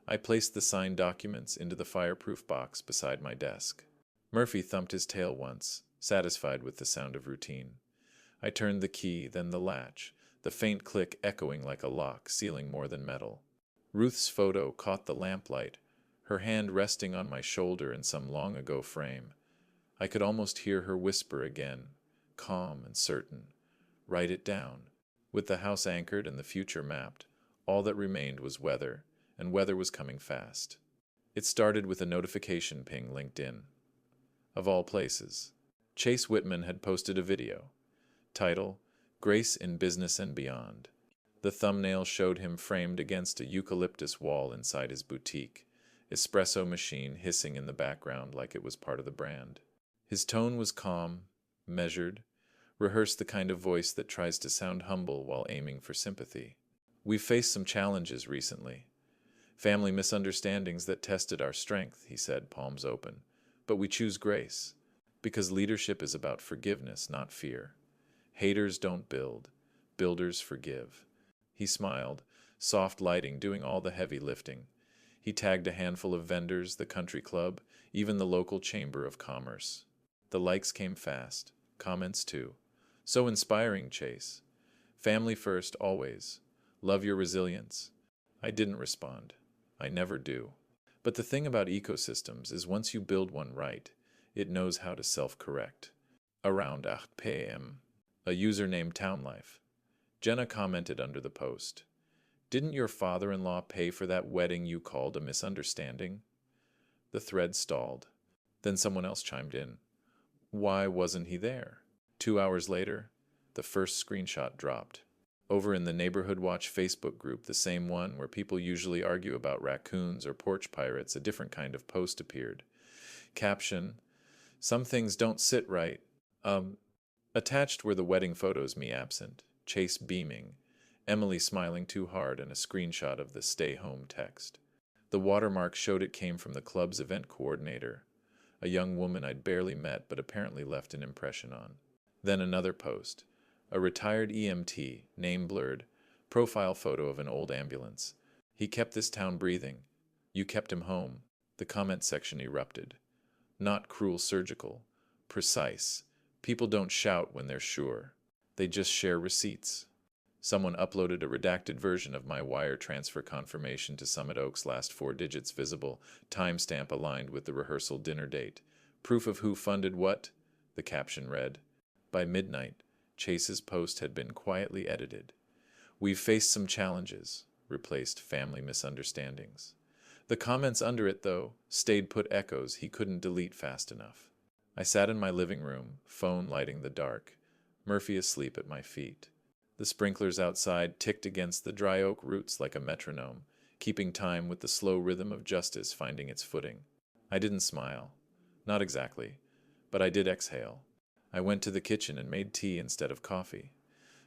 I placed the signed documents into the fireproof box beside my desk. Murphy thumped his tail once, satisfied with the sound of routine. I turned the key, then the latch, the faint click echoing like a lock, sealing more than metal. Ruth's photo caught the lamplight, her hand resting on my shoulder in some long-ago frame. I could almost hear her whisper again, calm and certain. "Write it down." With the house anchored and the future mapped, all that remained was weather, and weather was coming fast. It started with a notification ping linked in. Of all places, Chase Whitman had posted a video. Title: Grace in Business and Beyond. The thumbnail showed him framed against a eucalyptus wall inside his boutique, espresso machine hissing in the background like it was part of the brand. His tone was calm, measured, Rehearse the kind of voice that tries to sound humble while aiming for sympathy. We've faced some challenges recently. Family misunderstandings that tested our strength, he said, palms open. But we choose grace, because leadership is about forgiveness, not fear. Haters don't build, builders forgive. He smiled, soft lighting doing all the heavy lifting. He tagged a handful of vendors, the country club, even the local chamber of commerce. The likes came fast, comments too. So inspiring, Chase. Family first, always. Love your resilience. I didn't respond. I never do. But the thing about ecosystems is once you build one right, it knows how to self-correct. Around 8 p.m., a user named Townlife. Jenna commented under the post. Didn't your father-in-law pay for that wedding you called a misunderstanding? The thread stalled. Then someone else chimed in. Why wasn't he there? 2 hours later, the first screenshot dropped. Over in the Neighborhood Watch Facebook group, the same one where people usually argue about raccoons or porch pirates, a different kind of post appeared. Caption, some things don't sit right. Attached were the wedding photos, me absent, Chase beaming, Emily smiling too hard, and a screenshot of the stay home text. The watermark showed it came from the club's event coordinator, a young woman I'd barely met but apparently left an impression on. Then another post, a retired EMT, name blurred, profile photo of an old ambulance. He kept this town breathing. You kept him home. The comment section erupted. Not cruel surgical. Precise. People don't shout when they're sure. They just share receipts. Someone uploaded a redacted version of my wire transfer confirmation to Summit Oaks, last 4 digits visible, timestamp aligned with the rehearsal dinner date. Proof of who funded what? The caption read. By midnight, Chase's post had been quietly edited. We've faced some challenges, replaced family misunderstandings. The comments under it, though, stayed put echoes he couldn't delete fast enough. I sat in my living room, phone lighting the dark, Murphy asleep at my feet. The sprinklers outside ticked against the dry oak roots like a metronome, keeping time with the slow rhythm of justice finding its footing. I didn't smile. Not exactly. But I did exhale. I went to the kitchen and made tea instead of coffee.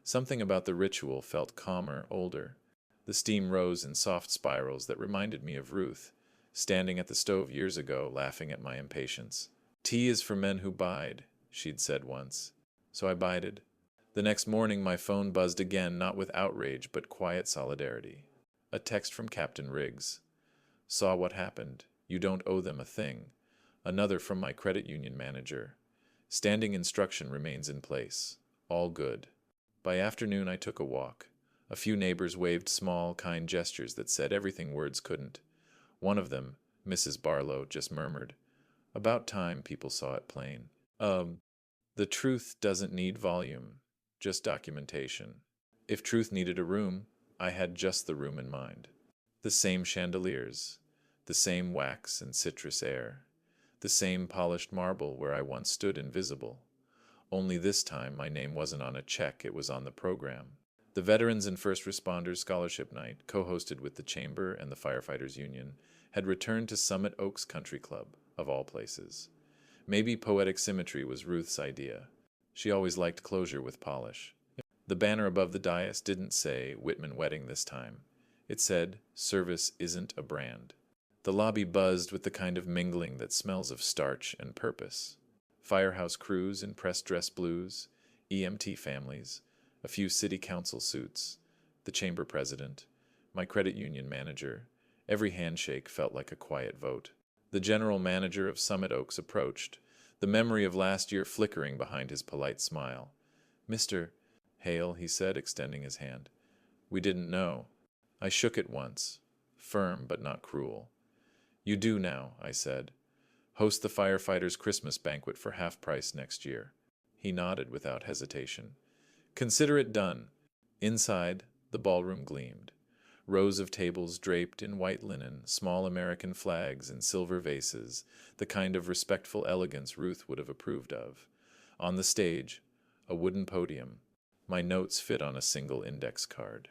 Something about the ritual felt calmer, older. The steam rose in soft spirals that reminded me of Ruth, standing at the stove years ago, laughing at my impatience. Tea is for men who bide, she'd said once. So I bided. The next morning my phone buzzed again, not with outrage, but quiet solidarity. A text from Captain Riggs. Saw what happened. You don't owe them a thing. Another from my credit union manager. Standing instruction remains in place. All good. By afternoon I took a walk. A few neighbors waved small, kind gestures that said everything words couldn't. One of them, Mrs. Barlow, just murmured, about time people saw it plain. The truth doesn't need volume, just documentation. If truth needed a room, I had just the room in mind. The same chandeliers, the same wax and citrus air, the same polished marble where I once stood invisible. Only this time my name wasn't on a check, it was on the program. The Veterans and First Responders Scholarship Night, co-hosted with the Chamber and the Firefighters Union, had returned to Summit Oaks Country Club, of all places. Maybe poetic symmetry was Ruth's idea. She always liked closure with polish. The banner above the dais didn't say Whitman Wedding this time. It said, Service isn't a brand. The lobby buzzed with the kind of mingling that smells of starch and purpose. Firehouse crews in pressed dress blues, EMT families, a few city council suits, the chamber president, my credit union manager. Every handshake felt like a quiet vote. The general manager of Summit Oaks approached, the memory of last year flickering behind his polite smile. Mr. Hale, he said, extending his hand. We didn't know. I shook it once, firm but not cruel. You do now, I said. Host the firefighters' Christmas banquet for half price next year. He nodded without hesitation. Consider it done. Inside, the ballroom gleamed. Rows of tables draped in white linen, small American flags in silver vases, the kind of respectful elegance Ruth would have approved of. On the stage, a wooden podium. My notes fit on a single index card.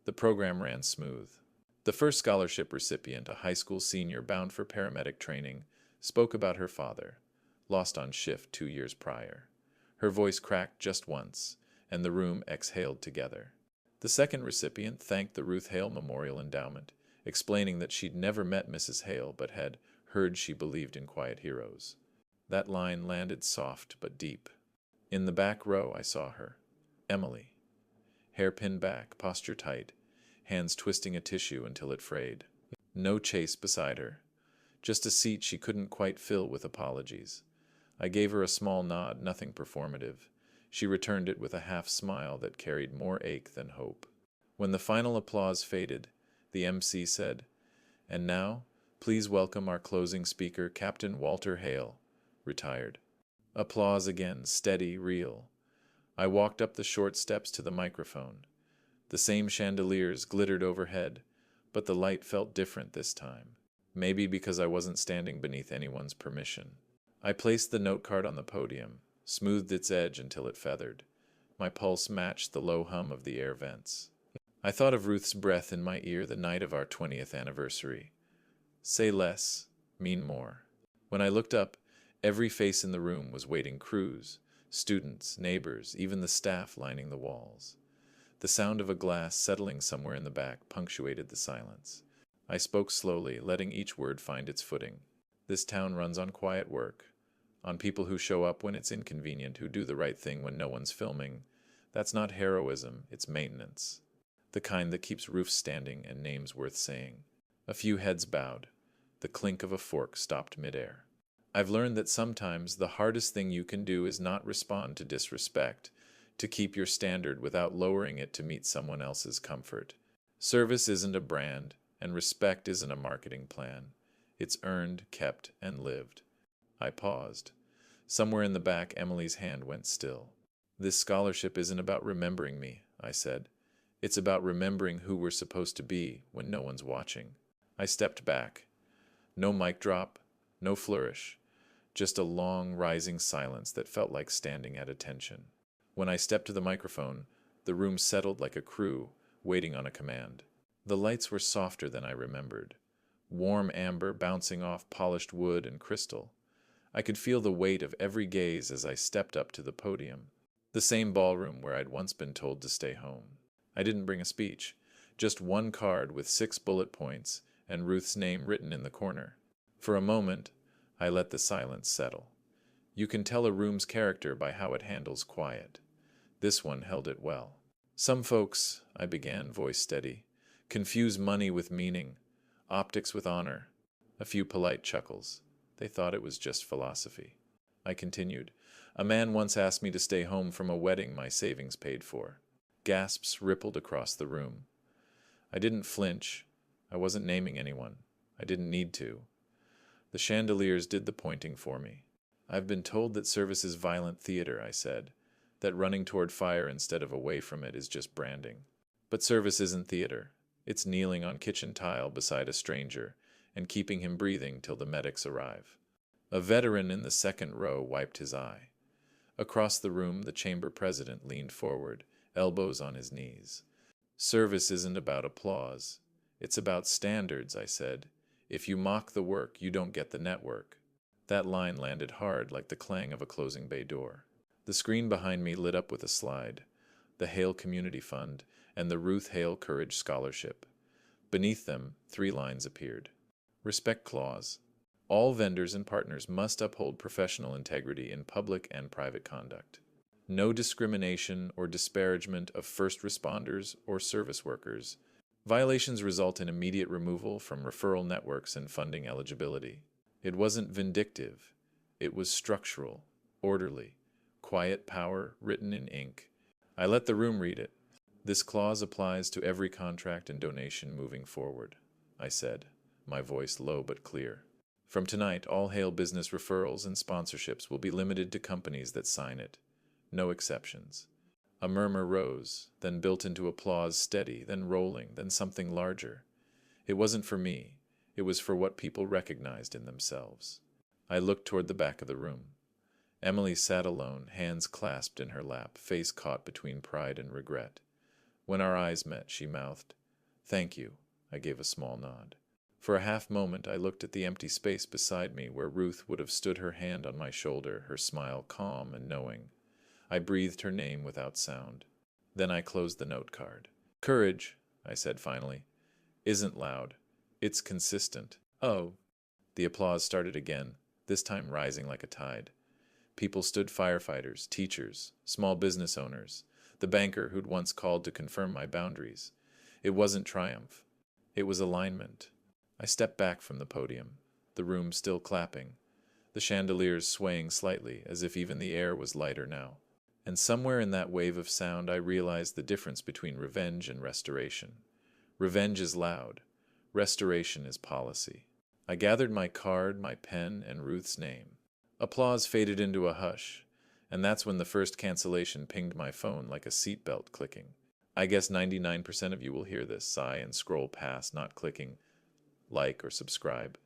The program ran smooth. The first scholarship recipient, a high school senior bound for paramedic training, spoke about her father, lost on shift 2 years prior. Her voice cracked just once, and the room exhaled together. The second recipient thanked the Ruth Hale Memorial Endowment, explaining that she'd never met Mrs. Hale but had heard she believed in quiet heroes. That line landed soft but deep. In the back row I saw her. Emily. Hair pinned back, posture tight, hands twisting a tissue until it frayed. No Chase beside her. Just a seat she couldn't quite fill with apologies. I gave her a small nod, nothing performative. She returned it with a half-smile that carried more ache than hope. When the final applause faded, the MC said, "And now, please welcome our closing speaker, Captain Walter Hale, retired." Applause again, steady, real. I walked up the short steps to the microphone. The same chandeliers glittered overhead, but the light felt different this time. Maybe because I wasn't standing beneath anyone's permission. I placed the note card on the podium, smoothed its edge until it feathered. My pulse matched the low hum of the air vents. I thought of Ruth's breath in my ear the night of our 20th anniversary. Say less, mean more. When I looked up, every face in the room was waiting crews, students, neighbors, even the staff lining the walls. The sound of a glass settling somewhere in the back punctuated the silence. I spoke slowly, letting each word find its footing. This town runs on quiet work, on people who show up when it's inconvenient, who do the right thing when no one's filming. That's not heroism, it's maintenance. The kind that keeps roofs standing and names worth saying. A few heads bowed. The clink of a fork stopped midair. I've learned that sometimes the hardest thing you can do is not respond to disrespect, to keep your standard without lowering it to meet someone else's comfort. Service isn't a brand, and respect isn't a marketing plan. It's earned, kept, and lived. I paused. Somewhere in the back, Emily's hand went still. "This scholarship isn't about remembering me," I said. "It's about remembering who we're supposed to be when no one's watching." I stepped back. No mic drop, no flourish, just a long, rising silence that felt like standing at attention. When I stepped to the microphone, the room settled like a crew, waiting on a command. The lights were softer than I remembered. Warm amber bouncing off polished wood and crystal. I could feel the weight of every gaze as I stepped up to the podium. The same ballroom where I'd once been told to stay home. I didn't bring a speech, just one card with 6 bullet points and Ruth's name written in the corner. For a moment, I let the silence settle. You can tell a room's character by how it handles quiet. This one held it well. "Some folks," I began, voice steady, "confuse money with meaning, optics with honor." A few polite chuckles. They thought it was just philosophy. I continued. "A man once asked me to stay home from a wedding my savings paid for." Gasps rippled across the room. I didn't flinch. I wasn't naming anyone. I didn't need to. The chandeliers did the pointing for me. "I've been told that service is violent theater," I said, "that running toward fire instead of away from it is just branding. But service isn't theater. It's kneeling on kitchen tile beside a stranger and keeping him breathing till the medics arrive." A veteran in the second row wiped his eye. Across the room, the chamber president leaned forward, elbows on his knees. "Service isn't about applause. It's about standards," I said. "If you mock the work, you don't get the network." That line landed hard like the clang of a closing bay door. The screen behind me lit up with a slide, the Hale Community Fund and the Ruth Hale Courage Scholarship. Beneath them, 3 lines appeared. Respect clause. All vendors and partners must uphold professional integrity in public and private conduct. No discrimination or disparagement of first responders or service workers. Violations result in immediate removal from referral networks and funding eligibility. It wasn't vindictive. It was structural, orderly, quiet power written in ink. I let the room read it. "This clause applies to every contract and donation moving forward," I said, my voice low but clear. "From tonight, all Hale business referrals and sponsorships will be limited to companies that sign it. No exceptions." A murmur rose, then built into applause, steady, then rolling, then something larger. It wasn't for me. It was for what people recognized in themselves. I looked toward the back of the room. Emily sat alone, hands clasped in her lap, face caught between pride and regret. When our eyes met, she mouthed, "Thank you." I gave a small nod. For a half moment, I looked at the empty space beside me where Ruth would have stood her hand on my shoulder, her smile calm and knowing. I breathed her name without sound. Then I closed the note card. Courage, I said finally, isn't loud. It's consistent. Oh. The applause started again, this time rising like a tide. People stood: firefighters, teachers, small business owners, the banker who'd once called to confirm my boundaries. It wasn't triumph. It was alignment. I stepped back from the podium, the room still clapping, the chandeliers swaying slightly as if even the air was lighter now. And somewhere in that wave of sound I realized the difference between revenge and restoration. Revenge is loud. Restoration is policy. I gathered my card, my pen, and Ruth's name. Applause faded into a hush, and that's when the first cancellation pinged my phone like a seatbelt clicking. I guess 99% of you will hear this, sigh, and scroll past, not clicking like or subscribe.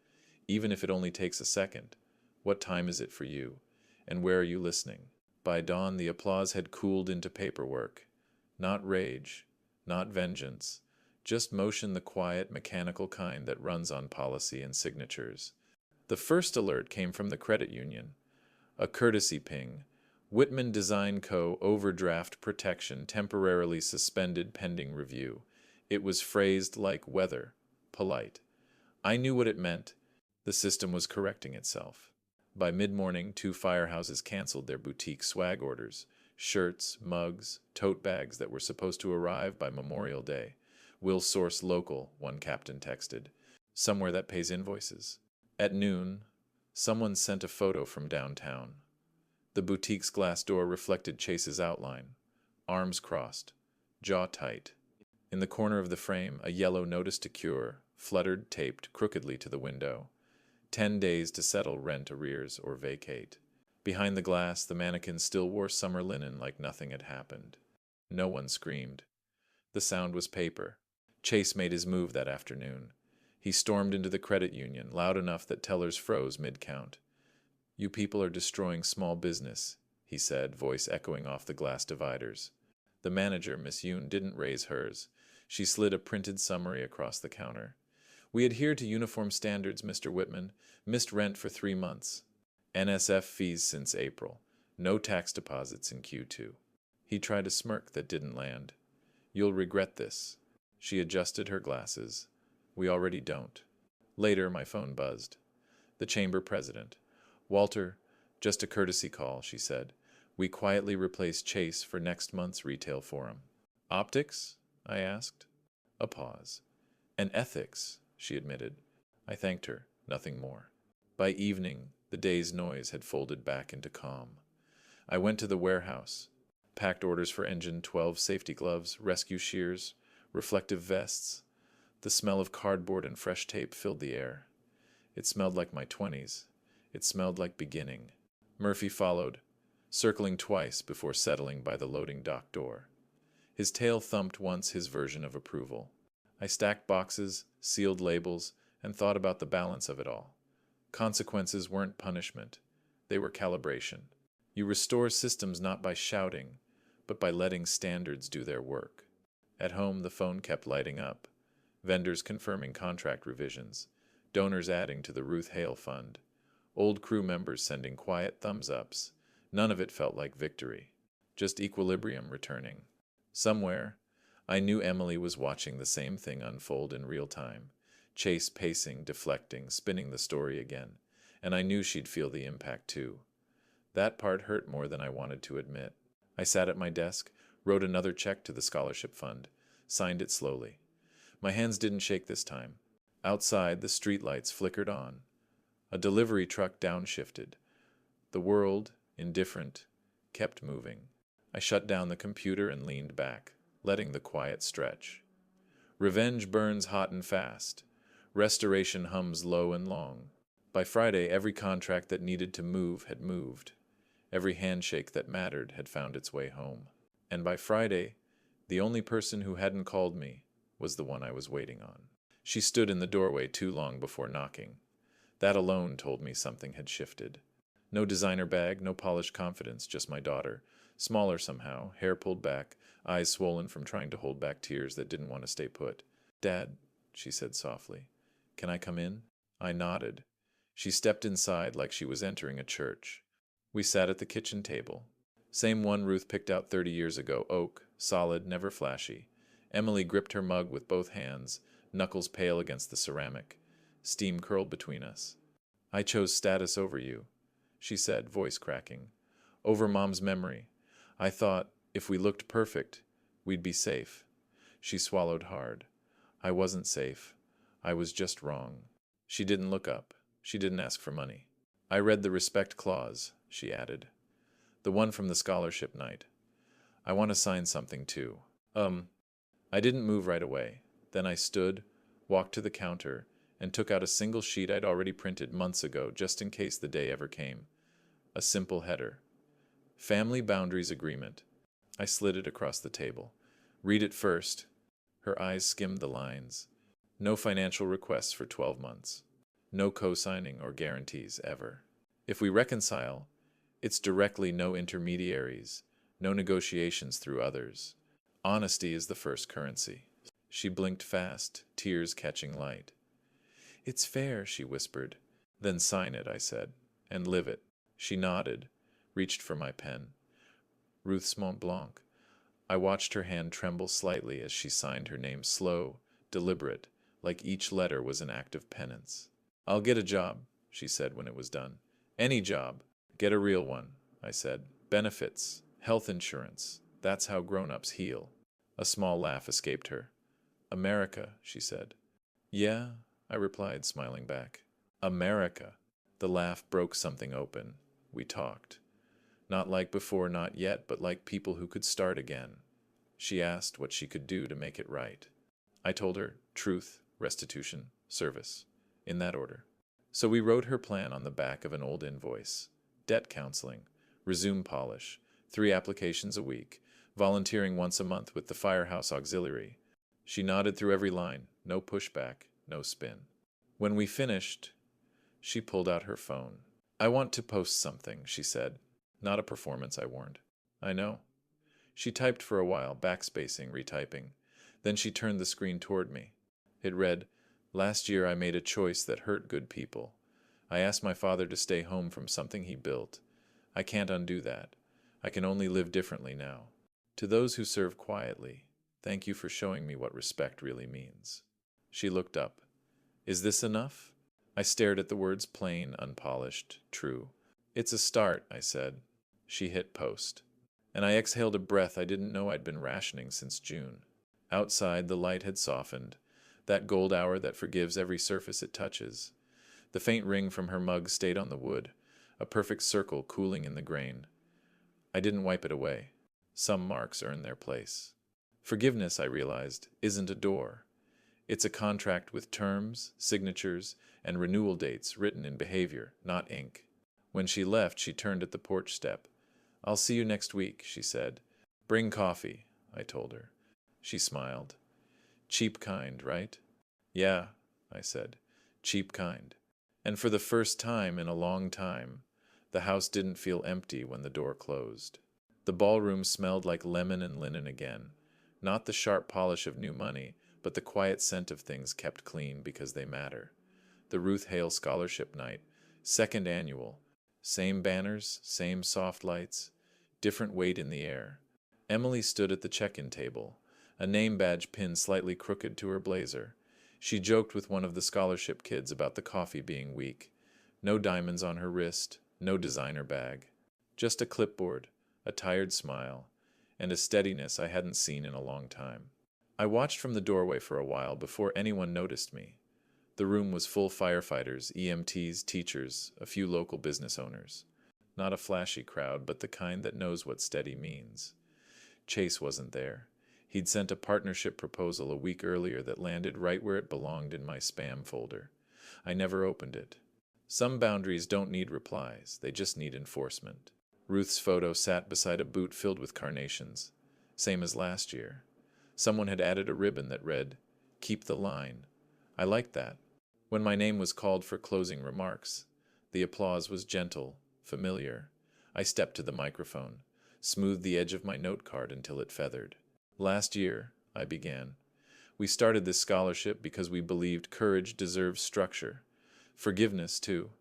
Even if it only takes a second. What time is it for you? And where are you listening? By dawn, the applause had cooled into paperwork. Not rage, not vengeance, just motion, the quiet, mechanical kind that runs on policy and signatures. The first alert came from the credit union. A courtesy ping. Whitman Design Co. overdraft protection temporarily suspended pending review. It was phrased like weather, polite. I knew what it meant. The system was correcting itself. By mid-morning, 2 firehouses canceled their boutique swag orders. Shirts, mugs, tote bags that were supposed to arrive by Memorial Day. We'll source local, one captain texted. Somewhere that pays invoices. At noon, someone sent a photo from downtown. The boutique's glass door reflected Chase's outline. Arms crossed, jaw tight. In the corner of the frame, a yellow notice to cure, fluttered, taped crookedly to the window. 10 days to settle rent arrears or vacate. Behind the glass, the mannequin still wore summer linen like nothing had happened. No one screamed. The sound was paper. Chase made his move that afternoon. He stormed into the credit union, loud enough that tellers froze mid-count. You people are destroying small business, he said, voice echoing off the glass dividers. The manager, Miss Yoon, didn't raise hers. She slid a printed summary across the counter. We adhere to uniform standards, Mr. Whitman. Missed rent for 3 months. NSF fees since April. No tax deposits in Q2. He tried a smirk that didn't land. You'll regret this. She adjusted her glasses. We already don't. Later, my phone buzzed. The chamber president. Walter, just a courtesy call, she said. We quietly replaced Chase for next month's retail forum. Optics? I asked. A pause. And ethics, she admitted. I thanked her, nothing more. By evening, the day's noise had folded back into calm. I went to the warehouse, packed orders for engine 12 safety gloves, rescue shears, reflective vests. The smell of cardboard and fresh tape filled the air. It smelled like my 20s. It smelled like beginning. Murphy followed, circling twice before settling by the loading dock door. His tail thumped once his version of approval. I stacked boxes, sealed labels, and thought about the balance of it all. Consequences weren't punishment. They were calibration. You restore systems not by shouting, but by letting standards do their work. At home, the phone kept lighting up. Vendors confirming contract revisions. Donors adding to the Ruth Hale Fund. Old crew members sending quiet thumbs-ups. None of it felt like victory. Just equilibrium returning. Somewhere, I knew Emily was watching the same thing unfold in real time. Chase pacing, deflecting, spinning the story again. And I knew she'd feel the impact too. That part hurt more than I wanted to admit. I sat at my desk, wrote another check to the scholarship fund, signed it slowly. My hands didn't shake this time. Outside, the streetlights flickered on. A delivery truck downshifted. The world, indifferent, kept moving. I shut down the computer and leaned back, letting the quiet stretch. Revenge burns hot and fast. Restoration hums low and long. By Friday, every contract that needed to move had moved. Every handshake that mattered had found its way home. And by Friday, the only person who hadn't called me was the one I was waiting on. She stood in the doorway too long before knocking. That alone told me something had shifted. No designer bag, no polished confidence, just my daughter. Smaller somehow, hair pulled back, eyes swollen from trying to hold back tears that didn't want to stay put. Dad, she said softly, can I come in? I nodded. She stepped inside like she was entering a church. We sat at the kitchen table. Same one Ruth picked out 30 years ago, oak, solid, never flashy. Emily gripped her mug with both hands, knuckles pale against the ceramic. Steam curled between us. I chose status over you, she said, voice cracking. Over Mom's memory. I thought, if we looked perfect, we'd be safe. She swallowed hard. I wasn't safe. I was just wrong. She didn't look up. She didn't ask for money. I read the respect clause, she added. The one from the scholarship night. I want to sign something too. I didn't move right away. Then I stood, walked to the counter, and took out a single sheet I'd already printed months ago just in case the day ever came. A simple header. Family Boundaries Agreement. I slid it across the table. Read it first. Her eyes skimmed the lines. No financial requests for 12 months. No co-signing or guarantees ever. If we reconcile, it's directly no intermediaries, no negotiations through others. Honesty is the first currency. She blinked fast, tears catching light. It's fair, she whispered. Then sign it, I said, and live it. She nodded, reached for my pen. Ruth's Mont Blanc. I watched her hand tremble slightly as she signed her name slow, deliberate, like each letter was an act of penance. I'll get a job, she said when it was done. Any job. Get a real one, I said. Benefits, health insurance. That's how grown-ups heal. A small laugh escaped her. America, she said. Yeah, I replied, smiling back. America. The laugh broke something open. We talked. Not like before, not yet, but like people who could start again. She asked what she could do to make it right. I told her truth, restitution, service, in that order. So we wrote her plan on the back of an old invoice. Debt counseling, resume polish, 3 applications a week, volunteering once a month with the Firehouse Auxiliary. She nodded through every line, no pushback, no spin. When we finished, she pulled out her phone. I want to post something, she said. Not a performance, I warned. I know. She typed for a while, backspacing, retyping. Then she turned the screen toward me. It read, Last year I made a choice that hurt good people. I asked my father to stay home from something he built. I can't undo that. I can only live differently now. To those who serve quietly, thank you for showing me what respect really means. She looked up. Is this enough? I stared at the words plain, unpolished, true. It's a start, I said. She hit post. And I exhaled a breath I didn't know I'd been rationing since June. Outside, the light had softened, that gold hour that forgives every surface it touches. The faint ring from her mug stayed on the wood, a perfect circle cooling in the grain. I didn't wipe it away. Some marks earn their place. Forgiveness, I realized, isn't a door. It's a contract with terms, signatures, and renewal dates written in behavior, not ink. When she left, she turned at the porch step. I'll see you next week, she said. Bring coffee, I told her. She smiled. Cheap kind, right? Yeah, I said. Cheap kind. And for the first time in a long time, the house didn't feel empty when the door closed. The ballroom smelled like lemon and linen again. Not the sharp polish of new money, but the quiet scent of things kept clean because they matter. The Ruth Hale Scholarship Night, 2nd annual. Same banners, same soft lights, different weight in the air. Emily stood at the check-in table, a name badge pinned slightly crooked to her blazer. She joked with one of the scholarship kids about the coffee being weak. No diamonds on her wrist, no designer bag. Just a clipboard, a tired smile, and a steadiness I hadn't seen in a long time. I watched from the doorway for a while before anyone noticed me. The room was full firefighters, EMTs, teachers, a few local business owners. Not a flashy crowd, but the kind that knows what steady means. Chase wasn't there. He'd sent a partnership proposal a week earlier that landed right where it belonged in my spam folder. I never opened it. Some boundaries don't need replies, they just need enforcement. Ruth's photo sat beside a boot filled with carnations, same as last year. Someone had added a ribbon that read, "Keep the line." I liked that. When my name was called for closing remarks, the applause was gentle, familiar. I stepped to the microphone, smoothed the edge of my note card until it feathered. Last year, I began. We started this scholarship because we believed courage deserves structure. Forgiveness, too.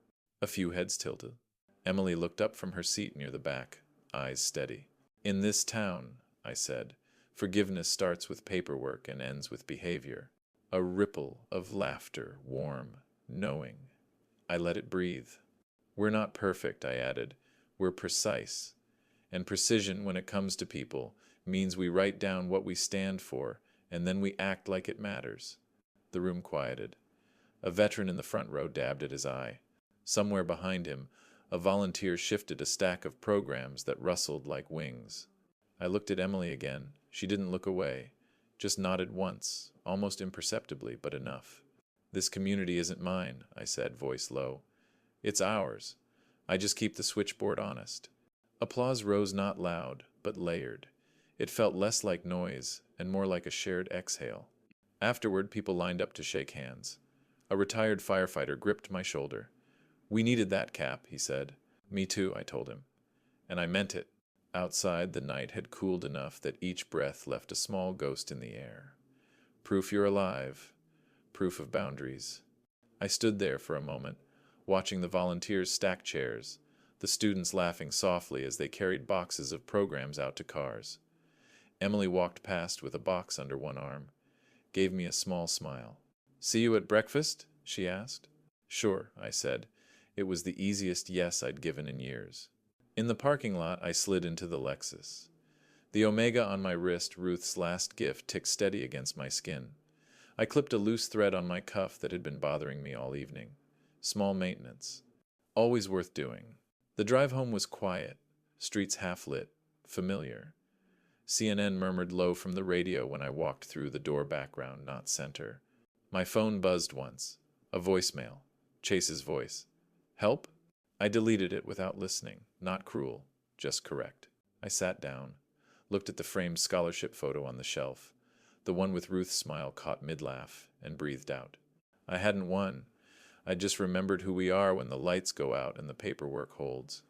A few heads tilted. Emily looked up from her seat near the back. eyes steady. In this town, I said, forgiveness starts with paperwork and ends with behavior. A ripple of laughter, warm, knowing. I let it breathe. We're not perfect, I added. We're precise. And precision, when it comes to people, means we write down what we stand for, and then we act like it matters. The room quieted. A veteran in the front row dabbed at his eye. Somewhere behind him, a volunteer shifted a stack of programs that rustled like wings. I looked at Emily again. She didn't look away, just nodded once, almost imperceptibly, but enough. This community isn't mine, I said, voice low. It's ours. I just keep the switchboard honest. Applause rose not loud, but layered. It felt less like noise and more like a shared exhale. Afterward, people lined up to shake hands. A retired firefighter gripped my shoulder. We needed that, Cap, he said. Me too, I told him. And I meant it. Outside, the night had cooled enough that each breath left a small ghost in the air. Proof you're alive. Proof of boundaries. I stood there for a moment, watching the volunteers stack chairs, the students laughing softly as they carried boxes of programs out to cars. Emily walked past with a box under one arm, gave me a small smile. See you at breakfast? She asked. Sure, I said. It was the easiest yes I'd given in years. In the parking lot, I slid into the Lexus. The Omega on my wrist, Ruth's last gift, ticked steady against my skin. I clipped a loose thread on my cuff that had been bothering me all evening. Small maintenance. Always worth doing. The drive home was quiet, streets half-lit, familiar. CNN murmured low from the radio when I walked through the door background, not center. My phone buzzed once. A voicemail. Chase's voice. Help? I deleted it without listening. Not cruel, just correct. I sat down, looked at the framed scholarship photo on the shelf, the one with Ruth's smile caught mid-laugh, and breathed out. I hadn't won. I just remembered who we are when the lights go out and the paperwork holds.